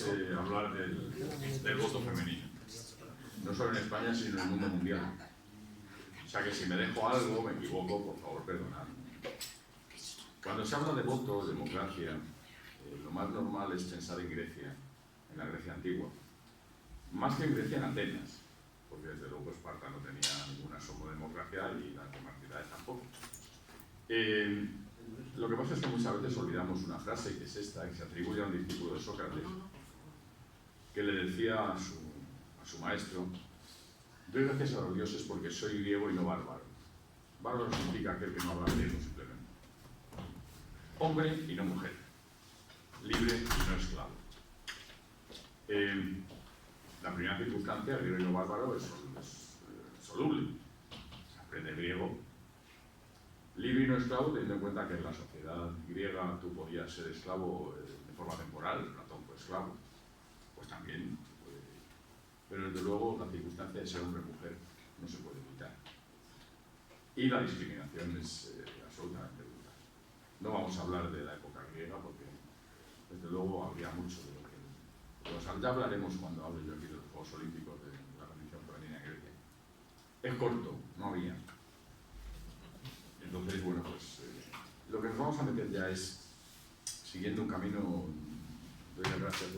es hablar del voto femenino. No solo en España, sino en el mundo mundial. O sea que si me dejo algo, me equivoco, por favor, perdonadme. Cuando se habla de voto, de democracia, lo más normal es pensar en Grecia, en la Grecia antigua. Más que en Grecia, en Atenas, porque desde luego Esparta no tenía ninguna democracia y las demás ciudades tampoco. Lo que pasa es que muchas veces olvidamos una frase, que es esta, que se atribuye a un discípulo de Sócrates, que le decía a su maestro: doy gracias a los dioses porque soy griego y no bárbaro. Bárbaro significa aquel que no habla griego, simplemente. Hombre y no mujer. Libre y no esclavo. La primera circunstancia, griego y no bárbaro, es soluble. Se aprende griego. Libre y no esclavo, teniendo en cuenta que en la sociedad griega tú podías ser esclavo de forma temporal, Platón fue esclavo, pues también, pero desde luego la circunstancia de ser hombre o mujer no se puede evitar. Y la discriminación es absolutamente brutal. No vamos a hablar de la época griega porque desde luego habría mucho de lo que... ya hablaremos cuando hable yo aquí de los Juegos Olímpicos de la condición femenina en Grecia. Es corto, no había. Entonces, bueno, pues lo que nos vamos a meter ya es, siguiendo un camino, doy las gracias.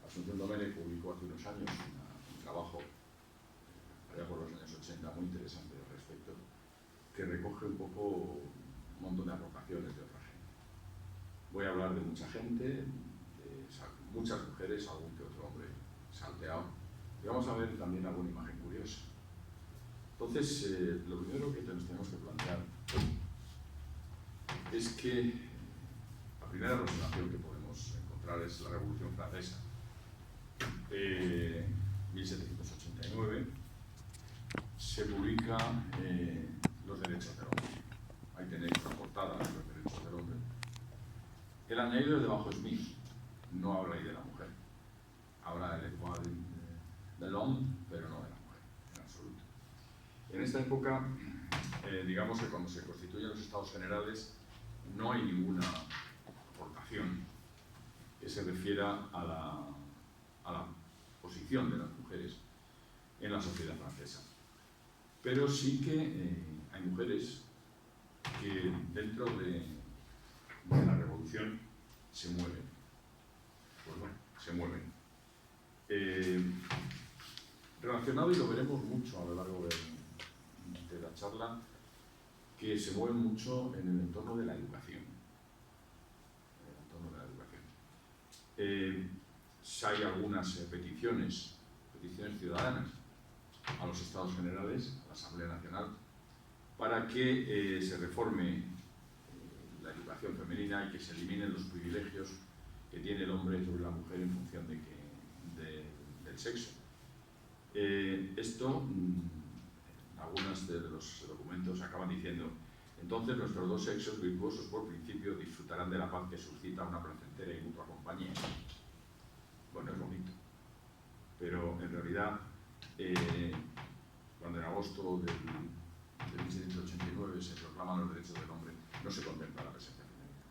Asunción Domenech publicó hace unos años un trabajo, allá por los años 80, muy interesante al respecto, que recoge un poco un montón de aportaciones de otra gente. Voy a hablar de mucha gente, de muchas mujeres, algún que otro hombre salteado, y vamos a ver también alguna imagen curiosa. Entonces, lo primero que nos tenemos que plantear es que la primera aproximación que podemos encontrar es la Revolución Francesa. 1789 se publica Los Derechos del Hombre. Ahí tenéis la portada de Los Derechos del Hombre. El añadido de debajo es mío, no habla ahí de la mujer. Habla del hombre, pero no de la mujer, en absoluto. En esta época, digamos que cuando se constituyen los Estados Generales, no hay ninguna aportación que se refiera a la posición de las mujeres en la sociedad francesa. Pero sí que hay mujeres que dentro de la revolución se mueven. Pues bueno, se mueven. Relacionado, y lo veremos mucho a lo largo de la charla, que se mueven mucho en el entorno de la educación. Hay algunas peticiones ciudadanas a los Estados Generales, a la Asamblea Nacional, para que se reforme la educación femenina y que se eliminen los privilegios que tiene el hombre sobre la mujer en función del sexo. Esto, algunos de los documentos acaban diciendo: entonces nuestros dos sexos, virtuosos por principio, disfrutarán de la paz que suscita una placentera y mutua compañía. Bueno, es bonito, pero en realidad, cuando en agosto de 1789 se proclaman los derechos del hombre, no se contempla la presencia femenina.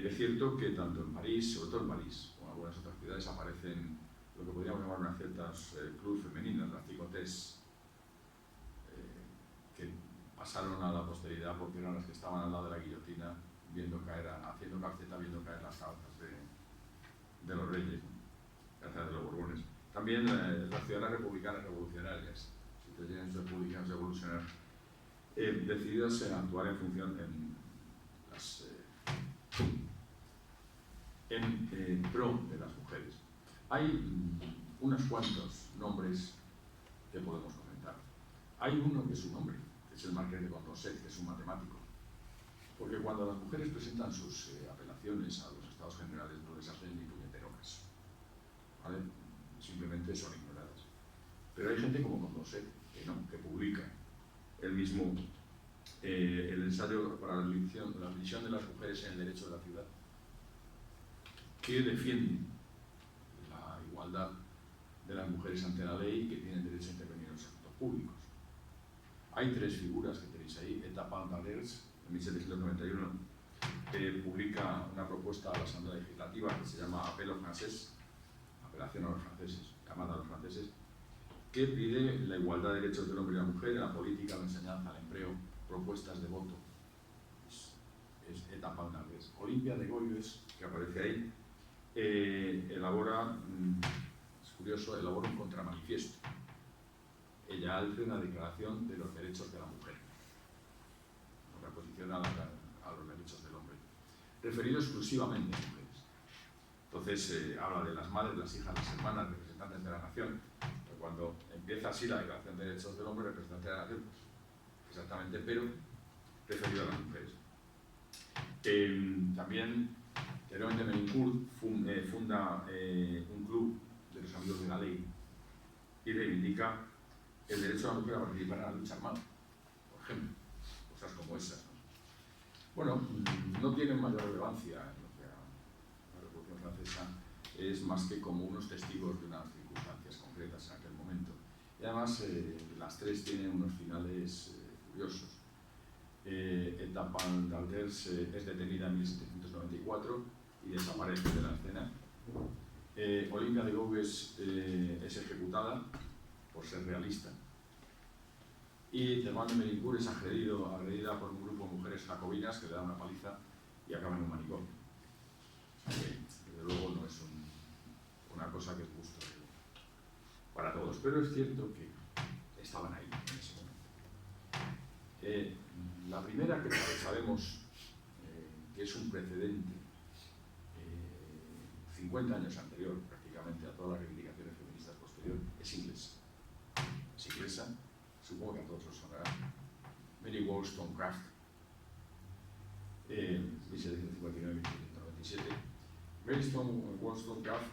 Es cierto que tanto en París, sobre todo en París, como en algunas otras ciudades, aparecen lo que podríamos llamar unas ciertas clubs femeninas, las cicotés, que pasaron a la posteridad porque eran las que estaban al lado de la guillotina, haciendo calceta, viendo caer las cabezas de los reyes, de los borbones. También las ciudadanas republicanas revolucionarias, republicanas revolucionarias, decididas en actuar en función en pro de las mujeres. Hay unos cuantos nombres que podemos comentar. Hay uno que es un hombre, que es el Marqués de Condorcet, que es un matemático. Porque cuando las mujeres presentan sus apelaciones a los Estados Generales, no les hacen ni puñetero caso, ¿vale? Simplemente son ignoradas. Pero hay gente como Condorcet, que publica él mismo el ensayo para la división de las mujeres en el derecho de la ciudad, que defiende la igualdad de las mujeres ante la ley y que tienen derecho a intervenir en los asuntos públicos. Hay tres figuras que tenéis ahí: Eta Pantaleers, en 1791, publica una propuesta a la Asamblea Legislativa que se llama Apelación a los franceses, llamada a los franceses, que pide la igualdad de derechos del hombre y la mujer en la política, la enseñanza, el empleo, propuestas de voto. Es etapa una vez. Olimpia de Goyes, que aparece ahí, elabora, es curioso, elabora un contramanifiesto. Ella hace una declaración de los derechos de la mujer, una posición a los derechos del hombre, referido exclusivamente a mujeres. Entonces habla de las madres, las hijas, las hermanas, representantes de la nación. Pero cuando empieza así la Declaración de Derechos del Hombre, representantes de la nación, pues, exactamente, pero referido a las mujeres. También Jerome de Ménilcourt funda un club de los amigos de la ley y reivindica el derecho de la mujer a participar en la lucha armada, por ejemplo, cosas como esas, ¿no? Bueno, no tienen mayor relevancia en lo que la Revolución Francesa es más que como unos testigos de unas circunstancias concretas en aquel momento. Y además las tres tienen unos finales curiosos. Etapa d'Alders es detenida en 1794 y desaparece de la escena. Olimpia de Gouges es ejecutada por ser realista. Y Germaine de Ménilcourt es agredida por un grupo de mujeres jacobinas que le dan una paliza y acaban en un manicomio. Desde luego no es una cosa que es justo para todos, pero es cierto que estaban ahí en ese momento. La primera que sabemos que es un precedente 50 años anterior prácticamente a todas las reivindicaciones feministas posteriores, es inglesa. Es inglesa, supongo que a todos os sonará. Mary Wollstonecraft, 1759-1797. Mary Wollstonecraft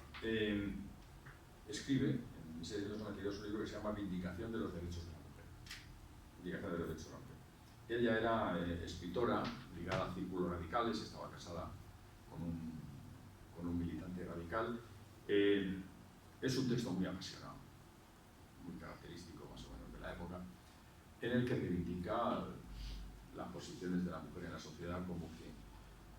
escribe en 1792 un libro que se llama Vindicación de los Derechos de la Mujer. Vindicación de los Derechos de la Mujer. Ella era escritora, ligada a círculos radicales, estaba casada con un militante radical. Es un texto muy apasionado, muy característico más o menos de la época, en el que reivindica las posiciones de la mujer en la sociedad como que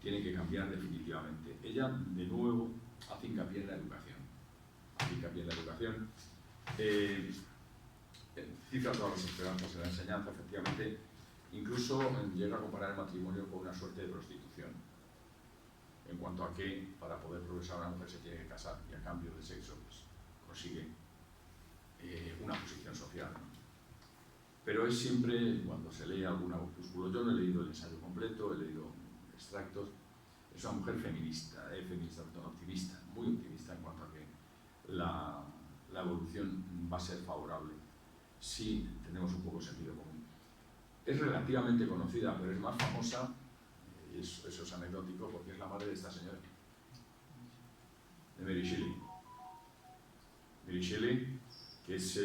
tiene que cambiar definitivamente. Ella, de nuevo, hace hincapié en la educación. Cifra todas las esperanzas en la enseñanza, efectivamente. Incluso llega a comparar el matrimonio con una suerte de prostitución, en cuanto a que para poder progresar una mujer se tiene que casar y a cambio de sexo pues, consigue una posición social, ¿no? Pero es siempre, cuando se lee algún opúsculo, yo no he leído el ensayo completo, he leído extractos, es una mujer feminista, optimista, muy optimista en cuanto a que la evolución va a ser favorable si tenemos un poco de sentido común. Es relativamente conocida, pero es más famosa, y eso es anecdótico, porque es la madre de esta señora, de Mary Shelley. Mary Shelley, que es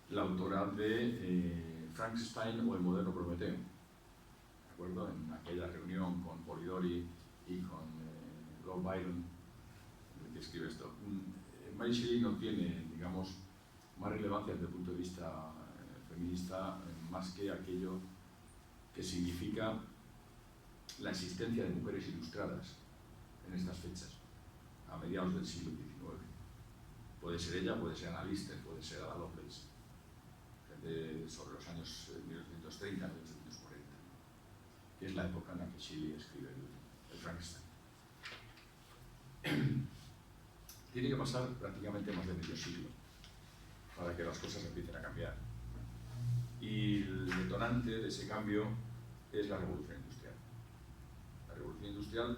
la autora de Frankenstein o El moderno Prometeo. ¿De acuerdo? En aquella reunión con Polidori y con Lord Byron, que escribe esto. Mary Shelley no tiene, digamos, más relevancia desde el punto de vista feminista, más que aquello que significa la existencia de mujeres ilustradas en estas fechas, a mediados del siglo XIX. Puede ser ella, puede ser Anna Lister, puede ser Ada Lovelace, sobre los años 1930 1940, que es la época en la que Shelley escribe el Frankenstein. Tiene que pasar prácticamente más de medio siglo para que las cosas empiecen a cambiar. Y el detonante de ese cambio es la Revolución Industrial. La Revolución Industrial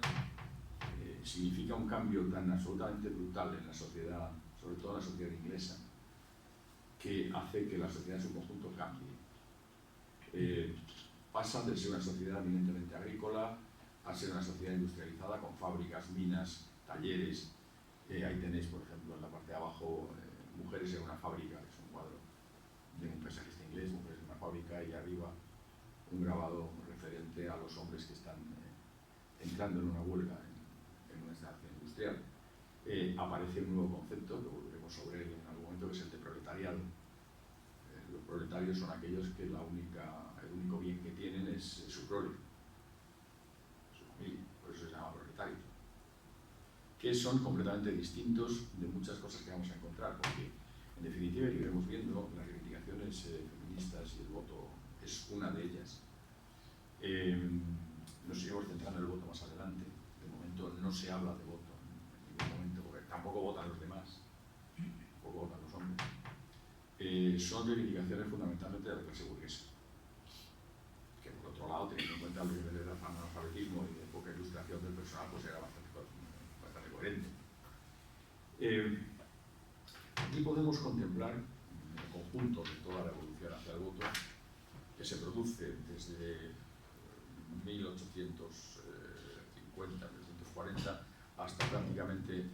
significa un cambio tan absolutamente brutal en la sociedad, sobre todo en la sociedad inglesa, que hace que la sociedad en su conjunto cambie. Pasa de ser una sociedad eminentemente agrícola a ser una sociedad industrializada con fábricas, minas, talleres. Ahí tenéis, por ejemplo, en la parte de abajo, mujeres en una fábrica, que es un cuadro de un paisajista inglés, mujeres en una fábrica, y arriba un grabado referente a los hombres que están entrando en una huelga en una instalación industrial. Aparece un nuevo concepto, lo volveremos sobre él en algún momento, que es el de proletariado. Los proletarios son aquellos que el único bien que tienen es su prole. que son completamente distintos de muchas cosas que vamos a encontrar, porque en definitiva, y iremos viendo, las reivindicaciones feministas y el voto es una de ellas. Nos iremos centrando en el voto más adelante. De momento no se habla de voto en ningún momento, porque tampoco votan los demás, tampoco votan los hombres. Son reivindicaciones fundamentalmente de la clase burguesa, que por otro lado, teniendo en cuenta el nivel de analfabetismo y de poca ilustración del personal, pues era bastante coherente. Aquí podemos contemplar el conjunto de toda la evolución hacia el voto que se produce desde 1850, 1840 hasta prácticamente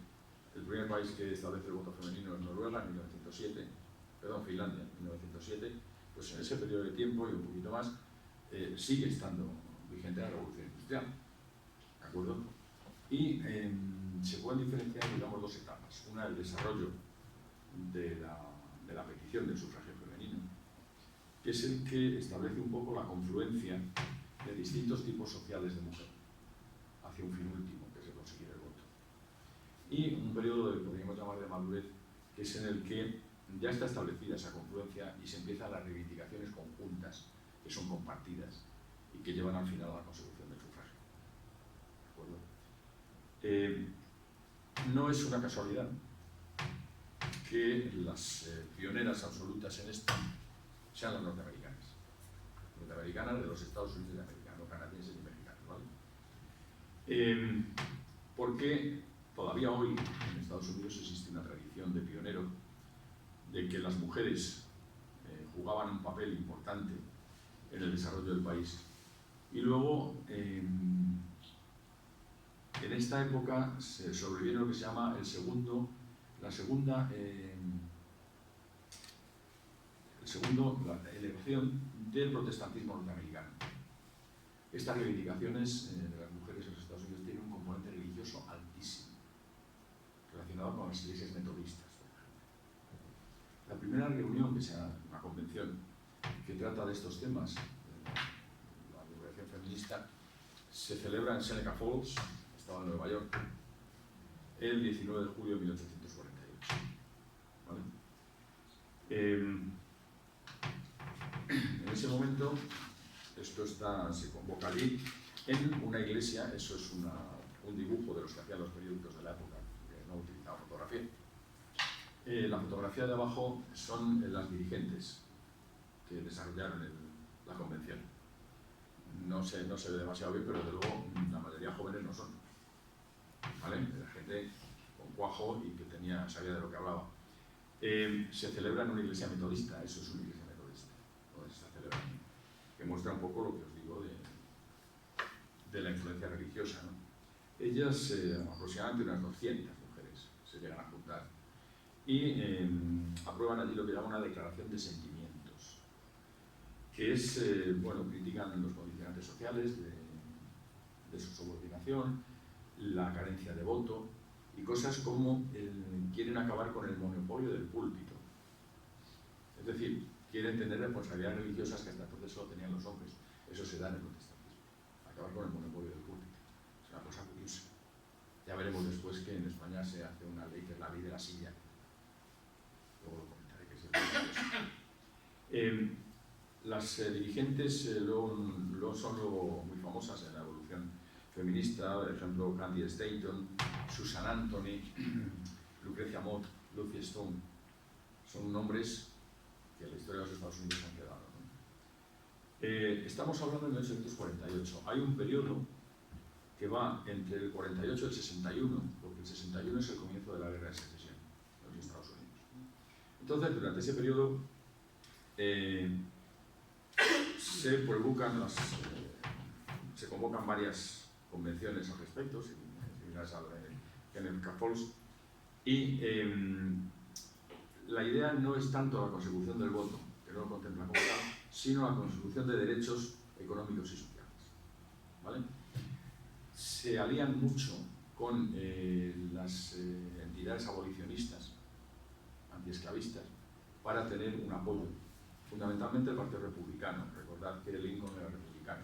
el primer país que establece el voto femenino es Noruega en 1907, perdón, Finlandia en 1907. Pues en ese periodo de tiempo y un poquito más sigue estando vigente la revolución industrial, ¿de acuerdo? Y se pueden diferenciar, digamos, dos etapas. Una, el desarrollo de la petición del sufragio femenino, que es el que establece un poco la confluencia de distintos tipos sociales de mujer hacia un fin último, que es el conseguir el voto. Y un periodo que podríamos llamar de madurez, que es en el que ya está establecida esa confluencia y se empiezan las reivindicaciones conjuntas, que son compartidas y que llevan al final a la consecución del sufragio. ¿De acuerdo? No es una casualidad que las pioneras absolutas en esto sean las norteamericanas de los Estados Unidos de América, no canadienses ni mexicanos, ¿vale? Porque todavía hoy en Estados Unidos existe una tradición de pionero de que las mujeres jugaban un papel importante en el desarrollo del país. Y luego, en esta época, se sobreviene lo que se llama la elevación del protestantismo norteamericano. Estas reivindicaciones de las mujeres en los Estados Unidos tienen un componente religioso altísimo, relacionado con las iglesias metodistas, por ejemplo. La primera reunión, que sea una convención que trata de estos temas, la liberación feminista, se celebra en Seneca Falls, estado en Nueva York, el 19 de julio de 1848. ¿Vale? En ese momento, se convoca allí en una iglesia. Eso es un dibujo de los que hacían los periódicos de la época, que no utilizaban fotografía. La fotografía de abajo son las dirigentes que desarrollaron la convención. No se ve demasiado bien, pero desde luego la mayoría jóvenes no son, ¿vale? Era gente con cuajo y que sabía de lo que hablaba. Se celebra en una iglesia metodista. Eso es una iglesia metodista donde se está celebrando, que muestra un poco lo que os digo de la influencia religiosa, ¿no? Ellas, aproximadamente unas 200 mujeres, se llegan a juntar y aprueban allí lo que llaman una declaración de sentimientos, que es, critican los condicionantes sociales de su subordinación, la carencia de voto y cosas como quieren acabar con el monopolio del púlpito. Es decir, quieren tener responsabilidades religiosas que hasta entonces solo tenían los hombres. Eso se da en el protestantismo. Acabar con el monopolio del púlpito. Es una cosa curiosa. Ya veremos después que en España se hace una ley que es la ley de la silla. Luego lo comentaré, que es el las dirigentes son luego muy famosas en la evolución feminista. Por ejemplo, Candy Stanton, Susan Anthony, Lucrecia Mott, Lucy Stone. Son nombres que en la historia de los Estados Unidos han quedado, ¿no? Estamos hablando de 1848. Hay un periodo que va entre el 48 y el 61, porque el 61 es el comienzo de la Guerra de Secesión de los Estados Unidos. Entonces, durante ese periodo se convocan varias convenciones al respecto, similares a la de Seneca Falls, y la idea no es tanto la consecución del voto, que no lo contempla como tal, sino la consecución de derechos económicos y sociales, ¿vale? Se alían mucho con las entidades abolicionistas, antiesclavistas, para tener un apoyo, fundamentalmente el Partido Republicano. Recordad que Lincoln era republicano.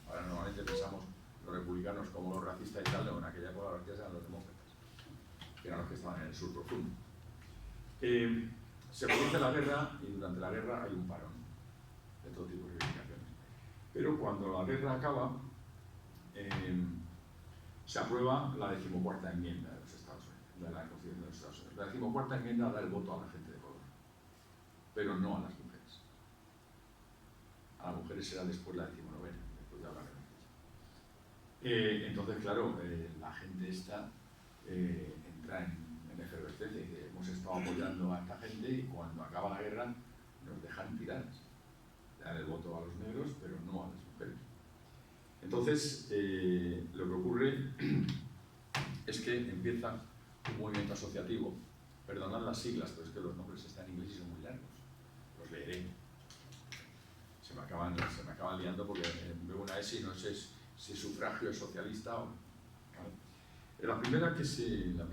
Ahora normalmente pensamos los republicanos como los racistas y tal, no, en aquella época los racistas eran los demócratas. eran los que estaban en el sur profundo. Se produce la guerra y durante la guerra hay un parón de todo tipo de reivindicaciones. Pero cuando la guerra acaba, se aprueba la 14ª enmienda de los Estados Unidos, de la Constitución de los Estados Unidos. La 14ª enmienda da el voto a la gente de color, pero no a las mujeres. A las mujeres será después la 19ª, después de hablar de ellas. Entonces, claro, la gente esta entra en efervescencia y dice, hemos estado apoyando a esta gente y cuando acaba la guerra nos dejan tiradas. Dan el voto a los negros, pero no a las mujeres. Entonces, lo que ocurre es que empieza un movimiento asociativo. Perdonad las siglas, pero es que los nombres están en inglés y son muy largos. Los leeré. Se me acaban liando porque veo una S y no sé si sufragio es socialista o... ¿vale? La primera organización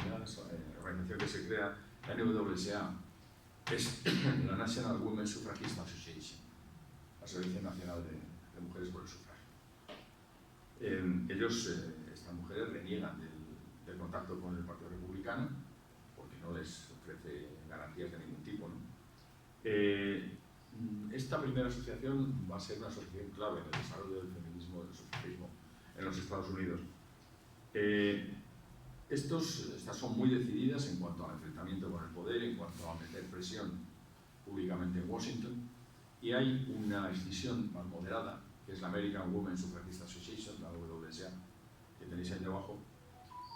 que se crea, la NWSA, es la National Women's Suffragist Association, la Asociación Nacional de Mujeres por el Sufragio. Estas mujeres reniegan del contacto con el Partido Republicano porque no les ofrece garantías de ningún tipo, ¿no? Esta primera asociación va a ser una asociación clave en el desarrollo del feminismo, del sufragismo en los Estados Unidos. Estas son muy decididas en cuanto al enfrentamiento con el poder, en cuanto a meter presión públicamente en Washington, y hay una escisión más moderada, que es la American Women's Suffragist Association, la WSA, que tenéis ahí debajo,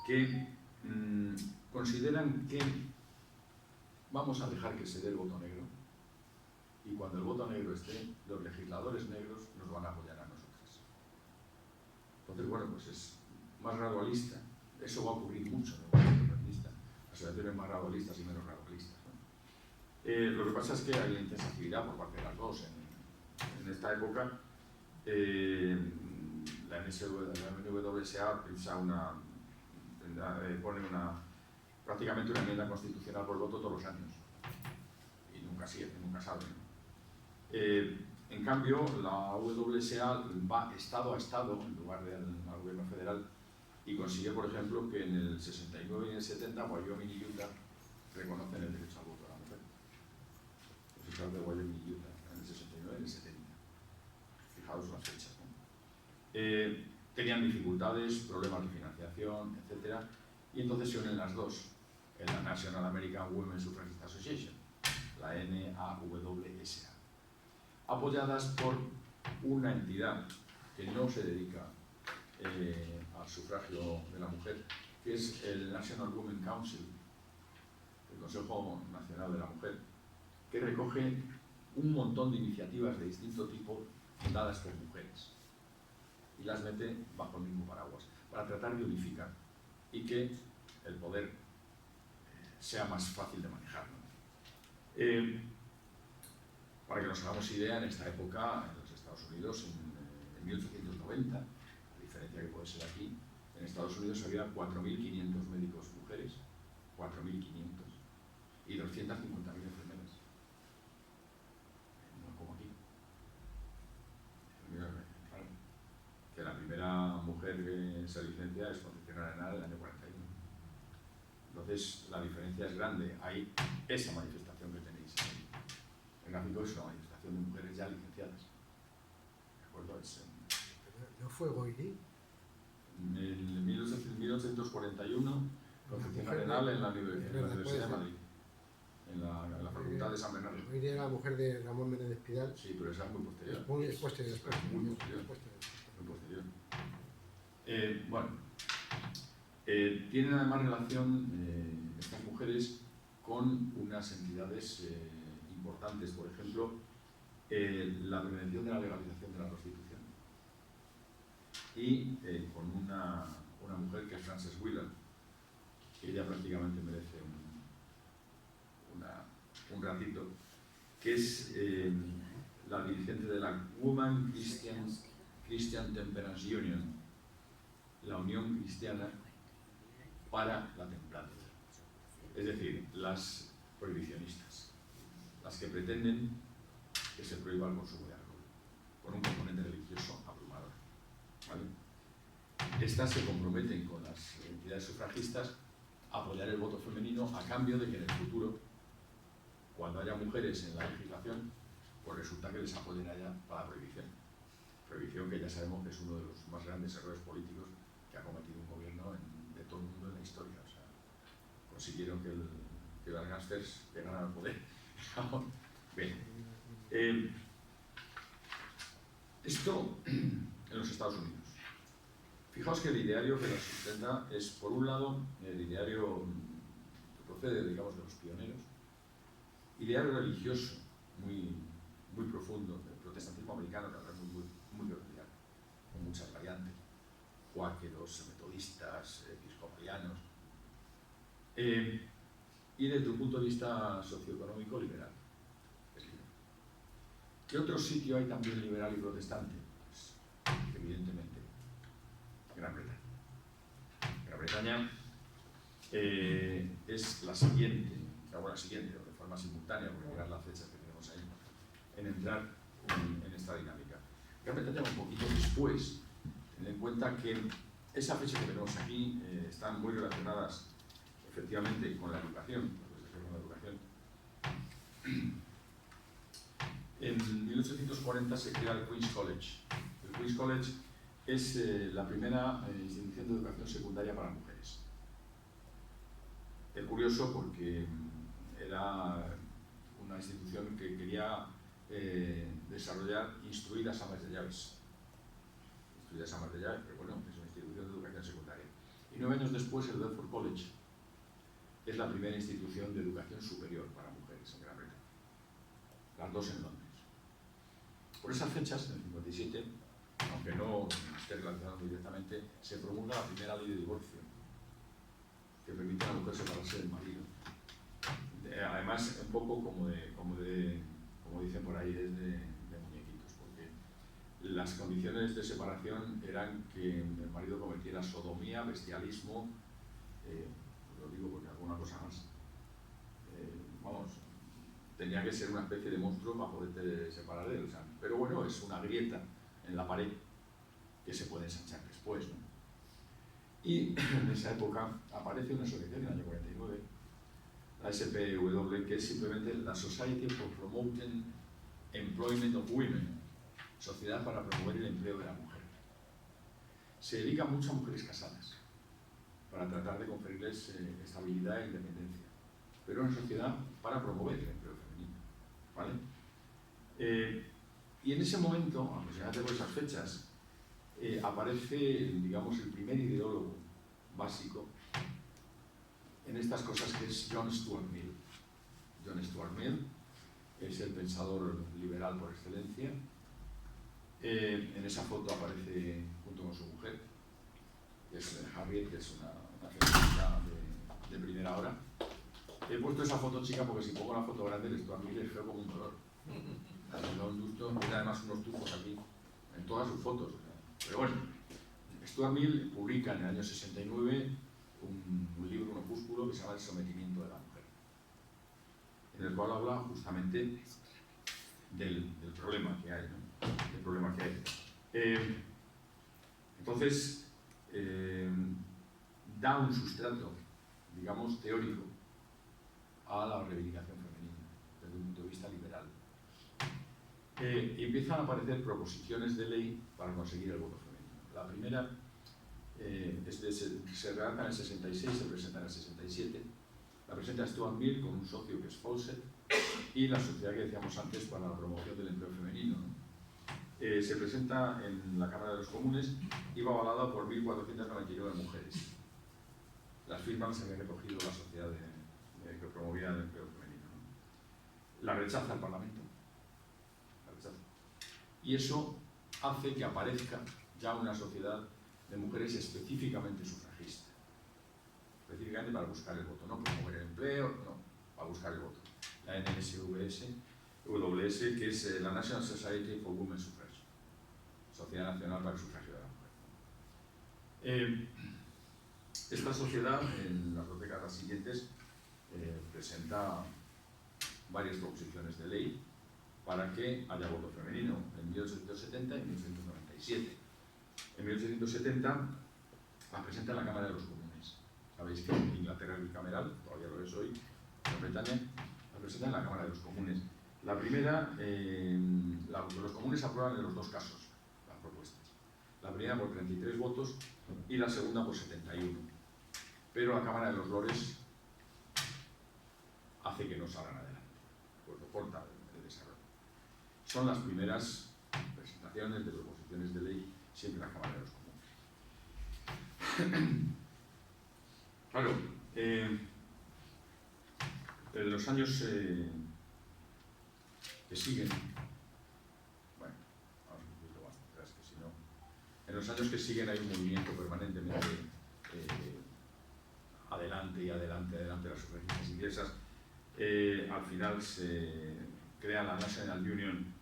que consideran que vamos a dejar que se dé el voto negro, y cuando el voto negro esté, los legisladores negros nos van a apoyar a nosotros. Entonces, bueno, pues es más gradualista. Eso va a ocurrir mucho en el movimiento feminista, asociaciones más gradualistas y menos gradualistas, ¿no? Lo que pasa es que hay intensa actividad por parte de las dos. En esta época, la NWSA pone prácticamente una enmienda constitucional por voto todos los años. Y nunca sale, ¿no? En cambio, la WSA va estado a estado en lugar del gobierno federal y consigue, por ejemplo, que en el 69 y en el 70 Wyoming y Utah reconocen el derecho al voto de la mujer. Los estados de Wyoming y Utah, en el 69 y en el 70. Fijaos las fechas, ¿no? Tenían dificultades, problemas de financiación, etc. Y entonces se unen las dos, en la National American Women's Suffragist Association, la NAWSA, apoyadas por una entidad que no se dedica al sufragio de la mujer, que es el National Women's Council, el Consejo Nacional de la Mujer, que recoge un montón de iniciativas de distinto tipo dadas por mujeres y las mete bajo el mismo paraguas para tratar de unificar y que el poder sea más fácil de manejar, ¿no? Para que nos hagamos idea, en esta época, en los Estados Unidos, en 1890, a diferencia que puede ser aquí, en Estados Unidos había 4.500 médicos mujeres, 4.500, y 250.000 enfermeras. No como aquí. Claro, que la primera mujer que se licencia es concepción renal en el año 41. Entonces, la diferencia es grande. Hay esa manifestación que tenéis ahí. El gráfico es una manifestación de mujeres ya licenciadas. ¿De acuerdo? ¿No fue Goyri? En 1841, concepción renal en la Universidad de Madrid, en la Facultad de San Bernardo. Goyri era la mujer de Ramón Menéndez Pidal. Sí, pero esa es muy posterior. Muy posterior. Muy posterior. Bueno, tienen además relación estas mujeres con unas entidades importantes, por ejemplo, la prevención de la legalización de la prostitución y con una mujer que es Frances Wheeler, que ella prácticamente merece un ratito, que es la dirigente de la Woman Christian Temperance Union, la Unión Cristiana para la Templanza, es decir, las prohibicionistas, las que pretenden que se prohíba el consumo de alcohol, con un componente religioso abrumador, ¿vale? Estas se comprometen con las entidades sufragistas apoyar el voto femenino a cambio de que en el futuro, cuando haya mujeres en la legislación, pues resulta que les apoyen allá para la prohibición. Prohibición que ya sabemos que es uno de los más grandes errores políticos que ha cometido un gobierno de todo el mundo en la historia. O sea, consiguieron que las gángsters llegaran al poder. Bien. Esto en los Estados Unidos. Fijaos que el ideario que la sustenta es, por un lado, el ideario que procede, digamos, de los pioneros, ideario religioso muy profundo, del protestantismo americano, que ahora es muy peculiar, con muchas variantes, cuáqueros, metodistas, episcopalianos, y desde un punto de vista socioeconómico liberal. Es liberal. ¿Qué otro sitio hay también liberal y protestante? Pues, evidentemente, Gran Bretaña. Gran Bretaña es la siguiente, de forma simultánea, porque mirad las fechas que tenemos ahí, en entrar en esta dinámica. Gran Bretaña un poquito después, ten en cuenta que esa fecha que tenemos aquí están muy relacionadas efectivamente con la educación, En 1840 se crea el Queen's College. El Queen's College es la primera institución de educación secundaria para mujeres. Es curioso porque era una institución que quería desarrollar instruidas amas de llaves. Instruidas amas de llaves, pero bueno, es una institución de educación secundaria. Y 9 años después el Bedford College es la primera institución de educación superior para mujeres en Gran Bretaña. Las dos en Londres. Por esas fechas, en el 57, aunque no esté relacionado directamente, se promulga la primera ley de divorcio, que permite a la mujer separarse del marido. Además, un poco como dicen por ahí, es de muñequitos, porque las condiciones de separación eran que el marido cometiera sodomía, bestialismo, lo digo porque alguna cosa más, tenía que ser una especie de monstruo para poderte separar de él. O sea, pero bueno, es una grieta en la pared que se puede ensanchar después, ¿no? Y en esa época aparece una asociación en el año 49, la SPW, que es simplemente la Society for Promoting Employment of Women, Sociedad para promover el empleo de la mujer. Se dedica mucho a mujeres casadas, para tratar de conferirles estabilidad e independencia, pero una sociedad para promover el empleo femenino, ¿vale? Y en ese momento, aproximadamente por esas fechas, aparece, digamos, el primer ideólogo básico en estas cosas, que es John Stuart Mill. John Stuart Mill es el pensador liberal por excelencia. En esa foto aparece junto con su mujer, que es Harriet, que es una feminista de primera hora. He puesto esa foto chica porque si pongo una foto grande el Stuart Mill es feo como un dolor. Tiene además unos tufos aquí en todas sus fotos. Pero bueno, Stuart Mill publica en el año 69 un libro, un opúsculo que se llama El sometimiento de la mujer, en el cual habla justamente del problema que hay, ¿no? Del problema que hay. Entonces, da un sustrato, digamos, teórico a la reivindicación femenina, desde un punto de vista liberal. Y empiezan a aparecer proposiciones de ley para conseguir el voto femenino. La primera se redacta en el 66, se presenta en el 67. La presenta Stuart Mill con un socio que es Fawcett y la sociedad que decíamos antes para la promoción del empleo femenino, ¿no? Se presenta en la Cámara de los Comunes y va avalada por 1.499 mujeres. Las firmas se había recogido la sociedad que promovía el empleo femenino, ¿no? La rechaza el Parlamento. La rechaza. Y eso hace que aparezca ya una sociedad de mujeres específicamente sufragistas. Específicamente para buscar el voto, no promover el empleo, no, para buscar el voto. La NSWS, que es la National Society for Women's Suffrage, Sociedad Nacional para el Sufragio de la Mujer. Esta sociedad, en las 2 décadas siguientes, presenta varias proposiciones de ley para que haya voto femenino, en 1870 y 1897. En 1870 la presenta en la Cámara de los Comunes. Sabéis que en Inglaterra bicameral, todavía lo es hoy, Gran Bretaña, la presenta en la Cámara de los Comunes. La primera, los comunes aprueban en los dos casos las propuestas. La primera por 33 votos y la segunda por 71. Pero la Cámara de los Lores hace que no salgan adelante, pues lo corta el desarrollo. Son las primeras presentaciones de proposiciones de ley siempre en la Cámara de los Comunes. Claro, en los años que siguen, bueno, vamos un poquito más atrás, que si no, en los años que siguen hay un movimiento permanentemente adelante y adelante de las sufragistas inglesas. Al final se crea la National Union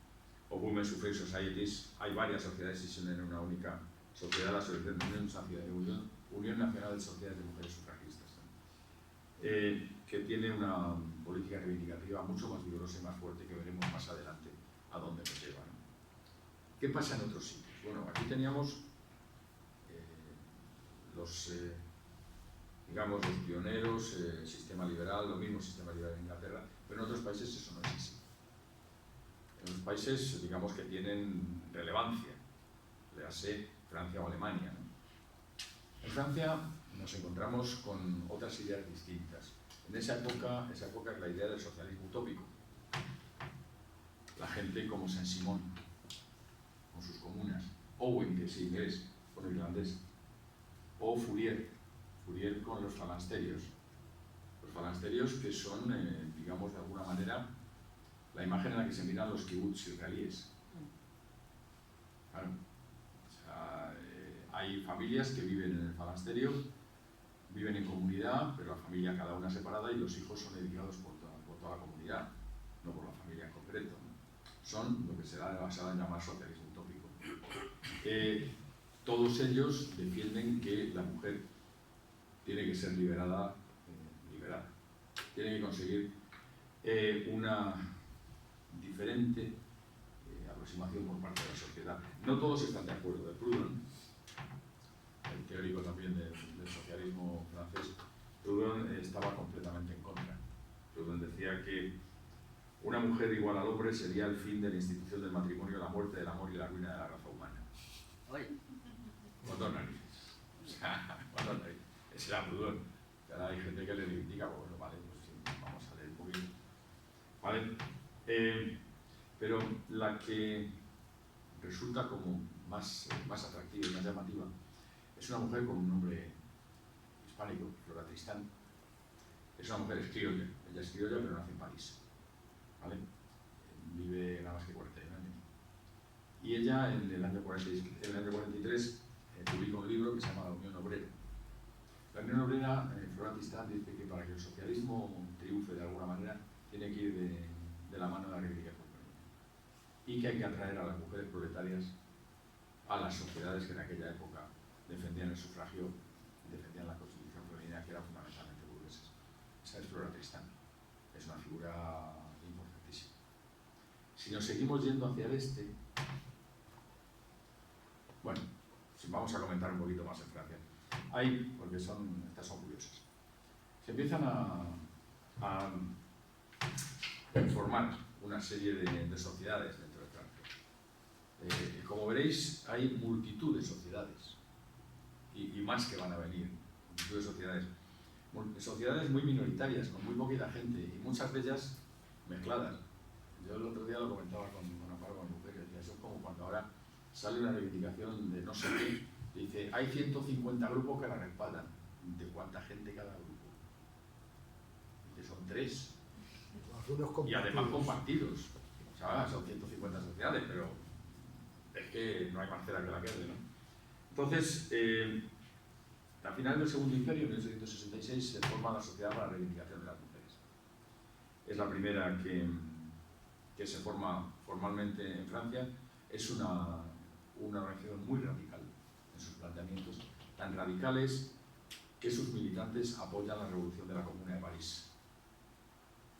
of Women Suffrage Societies. Hay varias sociedades que se unen en una única sociedad, la Unión Nacional de Sociedades de Mujeres Sufragistas, que tiene una política reivindicativa mucho más vigorosa y más fuerte, que veremos más adelante a dónde nos lleva, ¿no? ¿Qué pasa en otros sitios? Bueno, aquí teníamos digamos, los pioneros, sistema liberal, lo mismo sistema liberal en Inglaterra, pero en otros países eso no es así. En los países, digamos, que tienen relevancia, léase Francia o Alemania, ¿no? En Francia nos encontramos con otras ideas distintas. En esa época es la idea del socialismo utópico. La gente como Saint-Simon, con sus comunas, Owen, que es inglés, con el irlandés, o Fourier con los falansterios. Los falansterios que son, digamos, de alguna manera, la imagen en la que se miran los kibbutz israelíes. Claro. O sea, hay familias que viven en el falansterio, viven en comunidad, pero la familia cada una separada, y los hijos son edificados por toda la comunidad, no por la familia en concreto, ¿no? Son lo que se va a llamar socialismo utópico. Todos ellos defienden que la mujer tiene que ser liberada, tiene que conseguir una diferente aproximación por parte de la sociedad. No todos están de acuerdo. Proudhon, el teórico también del socialismo francés, Proudhon estaba completamente en contra. Proudhon decía que una mujer igual al hombre sería el fin de la institución del matrimonio, la muerte del amor y la ruina de la raza humana. ¿Cuántos narices? O sea, ¿cuántos narices? Ese era Proudhon. Ahora hay gente que le reivindica, bueno, vale, pues sí, vamos a leer un poquito. ¿Vale? Pero la que resulta como más atractiva y más llamativa es una mujer con un nombre hispánico, Flora Tristán. Es una mujer criolla. Ella es criolla, pero nace en París. ¿Vale? Vive nada más que 41 años. Y ella, en el año 43, publica un libro que se llama La Unión Obrera. La Unión Obrera, Flora Tristán dice que para que el socialismo triunfe de alguna manera, tiene que ir de la mano de la reivindicación femenina. Y que hay que atraer a las mujeres proletarias a las sociedades que en aquella época defendían el sufragio, defendían la constitución femenina, que eran fundamentalmente burguesas. Esa es Flora Tristán. Es una figura importantísima. Si nos seguimos yendo hacia el este, bueno, vamos a comentar un poquito más en Francia. Porque estas son curiosas. Se empiezan a formar una serie de sociedades dentro de Francia. Como veréis, hay multitud de sociedades, y más que van a venir, multitud de sociedades muy minoritarias, con muy poquita gente, y muchas de ellas mezcladas. Yo el otro día lo comentaba con Amparo, con mi mujer, y decía, eso es como cuando ahora sale una reivindicación de no sé qué, dice, hay 150 grupos que la respaldan. ¿De cuánta gente cada grupo? Dice, son 3. Y además compartidos. O sea, son 150 sociedades, pero es que no hay más cera que la quede, ¿no? Entonces, a final del Segundo Imperio, en 1866, se forma la Sociedad para la Reivindicación de las Mujeres. Es la primera que se forma formalmente en Francia. Es una organización muy radical en sus planteamientos, tan radicales que sus militantes apoyan la revolución de la Comuna de París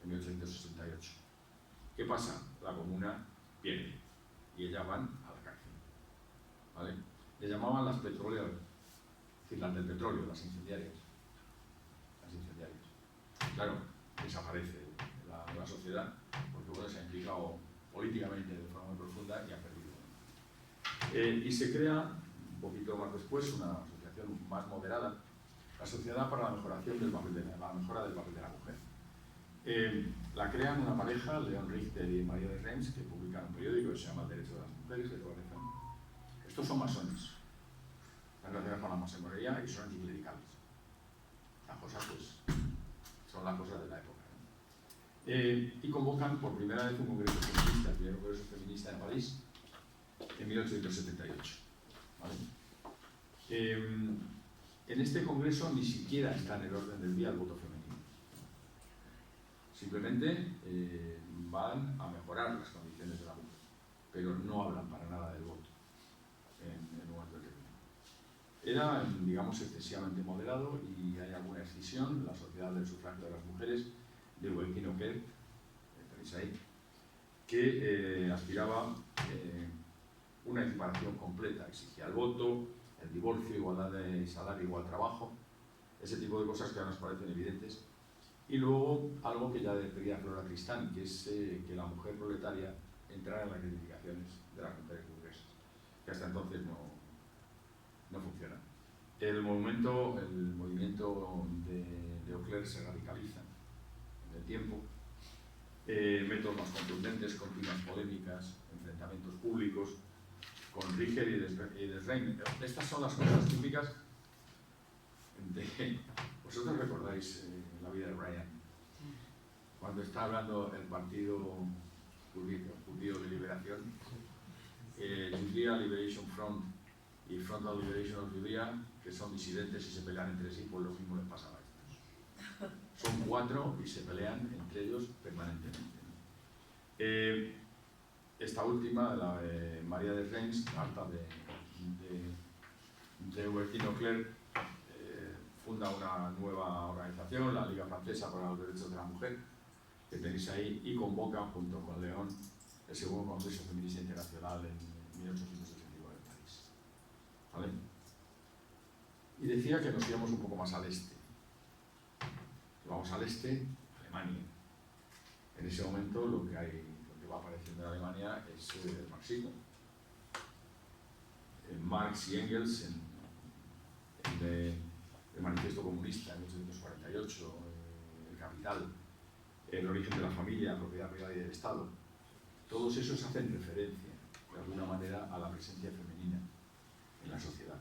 en 1868. ¿Qué pasa? La Comuna pierde y ellas van a la cárcel. ¿Vale? Le llamaban las petroleras, es decir, las del petróleo, las incendiarias. Las incendiarias. claro, desaparece la sociedad, porque bueno, se ha implicado políticamente de forma muy profunda y ha perdido. Y se crea, un poquito más después, una asociación más moderada, la Sociedad para la Mejoración del Papel la Mejora del Papel de la Mujer. La crean una pareja, Leon Richter y María de Reims, que publican un periódico que se llama El Derecho de las Mujeres, de Torrejón. Estos son masones, están relacionados con la masonería y son anticlericales. Las cosas, pues, son las cosas de la época, ¿no? Y convocan por primera vez un congreso feminista, el primer congreso feminista en París, en 1878. ¿Vale? En este congreso ni siquiera está en el orden del día el voto femenino. Simplemente van a mejorar las condiciones de la mujer, pero no hablan para nada del voto en un momento determinado. Era, digamos, excesivamente moderado y hay alguna escisión. La Sociedad del Sufragio de las Mujeres, de Joaquín Oquer, tenéis ahí, que aspiraba una equiparación completa, exigía el voto, el divorcio, igualdad de salario, igual trabajo, ese tipo de cosas que ahora nos parecen evidentes. Y luego algo que ya pedía Flora Tristán, que es que la mujer proletaria entrara en las reivindicaciones de las mujeres burguesas, que hasta entonces no funciona. El movimiento de Oquer se radicaliza en el tiempo, métodos más contundentes, continuas polémicas, enfrentamientos públicos, con Richter y Desrein. Estas son las cosas típicas de... ¿Vosotros recordáis la vida de Ryan? Cuando está hablando el partido judío de liberación, Judea Liberation Front y Frontal Liberation of Judea, que son disidentes y se pelean entre sí, pues lo mismo les pasa a estos. Son 4 y se pelean entre ellos permanentemente, ¿no? Esta última, la de María de Reims, harta de Joaquín Oquer, funda una nueva organización, la Liga Francesa para los Derechos de la Mujer, que tenéis ahí, y convoca junto con León el segundo Congreso Feminista Internacional en 1879 en París. ¿Vale? Y decía que nos íbamos un poco más al este. Vamos al este, Alemania. En ese momento lo que va apareciendo en Alemania es el marxismo. Marx y Engels en el Manifiesto Comunista en 1848, El Capital, El origen de la familia, la propiedad privada y del Estado. Todos esos hacen referencia, de alguna manera, a la presencia femenina en la sociedad.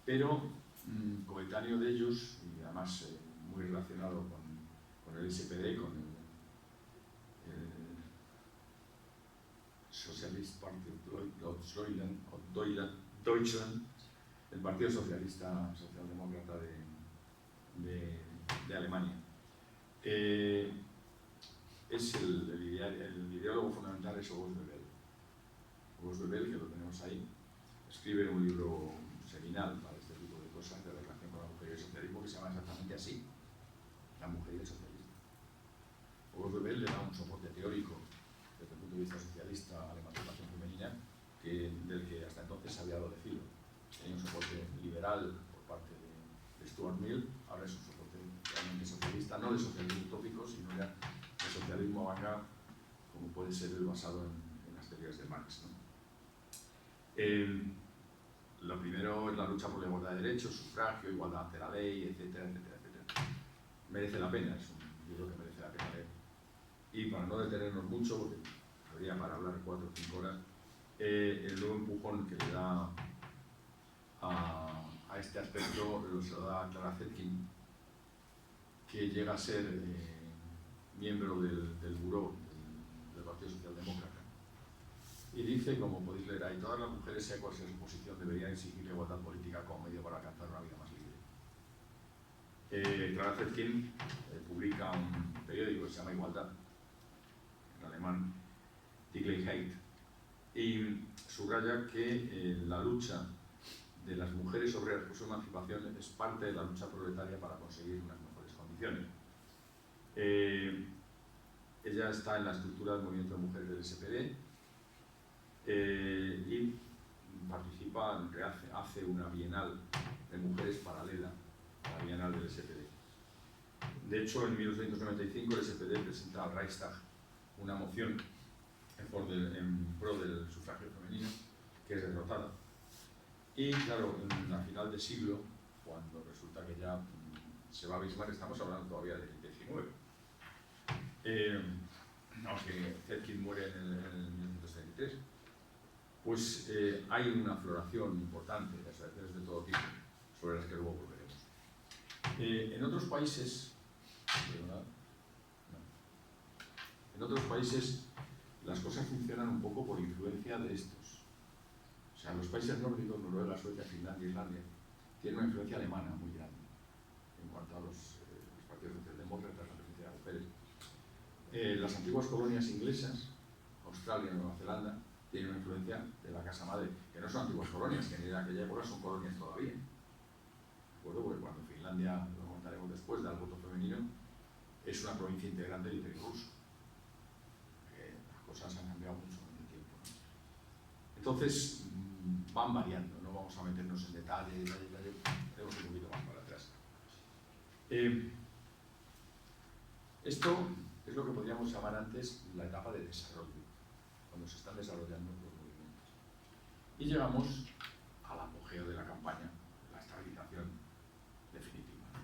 Pero, coetáneo de ellos, y además muy relacionado con el SPD, con el Socialist Party of Deutschland, el Partido Socialista Socialdemócrata de Alemania. El ideólogo fundamental es August Bebel. August Bebel, que lo tenemos ahí, escribe un libro seminal para este tipo de cosas de relación con la mujer y el socialismo, que se llama exactamente así, La mujer y el socialismo. August Bebel le da un soporte teórico desde el punto de vista socialista a la emancipación femenina, del que hasta entonces se había adolecido. Tenía un soporte liberal por parte de Stuart Mill, ahora es un soporte realmente socialista, no de socialismo utópico, sino ya de socialismo avant-garde, como puede ser el basado en las teorías de Marx, ¿no? Lo primero es la lucha por la igualdad de derechos, sufragio, igualdad ante la ley, etcétera, etcétera, etcétera. Merece la pena, es un libro que merece la pena leer. Y para no detenernos mucho, porque habría para hablar 4 o 5 horas, el nuevo empujón que le da a este aspecto se lo da Clara Zetkin, que llega a ser miembro del buró del Partido Socialdemócrata. Y dice, como podéis leer ahí, todas las mujeres, sea cual sea su posición, deberían exigir la igualdad política como medio para alcanzar una vida más libre. Clara Zetkin publica un periódico que se llama Igualdad, en alemán, Die Gleichheit, y subraya que la lucha de las mujeres obreras por su emancipación es parte de la lucha proletaria para conseguir unas mejores condiciones. Ella está en la estructura del movimiento de mujeres del SPD y participa, hace una bienal de mujeres paralela a la bienal del SPD. De hecho, en 1895 el SPD presenta al Reichstag una moción en pro del sufragio femenino, que es derrotada. Y claro, a final de siglo, cuando resulta que ya se va a Bismarck, estamos hablando todavía del 19. Aunque Zetkin muere en el 1933, pues hay una floración importante de asociaciones de todo tipo, sobre las que luego volveremos. En otros países, ¿verdad? No. En otros países las cosas funcionan un poco por influencia de estos. O sea, los países nórdicos, Noruega, Suecia, Finlandia, Islandia, tienen una influencia alemana muy grande en cuanto a los partidos socialdemócratas, la presencia de mujeres. Las antiguas colonias inglesas, Australia, Nueva Zelanda, tienen una influencia de la Casa Madre, que no son antiguas colonias, que en aquella época son colonias todavía. ¿De acuerdo? Porque cuando Finlandia, lo comentaremos después, da el voto femenino, es una provincia integrante del Imperio Ruso. Las cosas han cambiado mucho en el tiempo, ¿no? Entonces, van variando, no vamos a meternos en detalle, tenemos un poquito más para atrás. Esto es lo que podríamos llamar antes la etapa de desarrollo, cuando se están desarrollando los movimientos. Y llegamos al apogeo de la campaña, la estabilización definitiva, ¿no?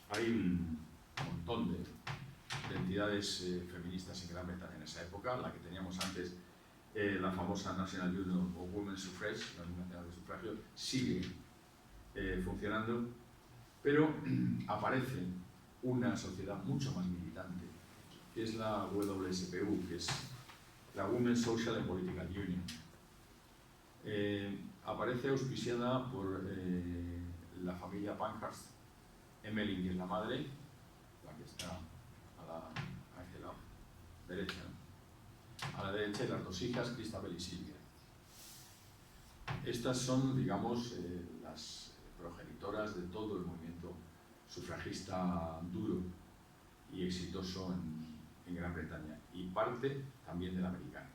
Hay un montón de entidades feministas en Gran Bretaña en esa época, la que teníamos antes, la famosa National Union o Women's Suffrage, la Unión Nacional de Sufragio, sigue funcionando, pero aparece una sociedad mucho más militante, que es la WSPU, que es la Women's Social and Political Union. Aparece auspiciada por la familia Pankhurst, Emmeline, que es la madre, la que está hacia la derecha, ¿no? A la derecha, y las dos hijas, Christabel y Silvia. Estas son, digamos, las progenitoras de todo el movimiento sufragista duro y exitoso en Gran Bretaña, y parte también del americano.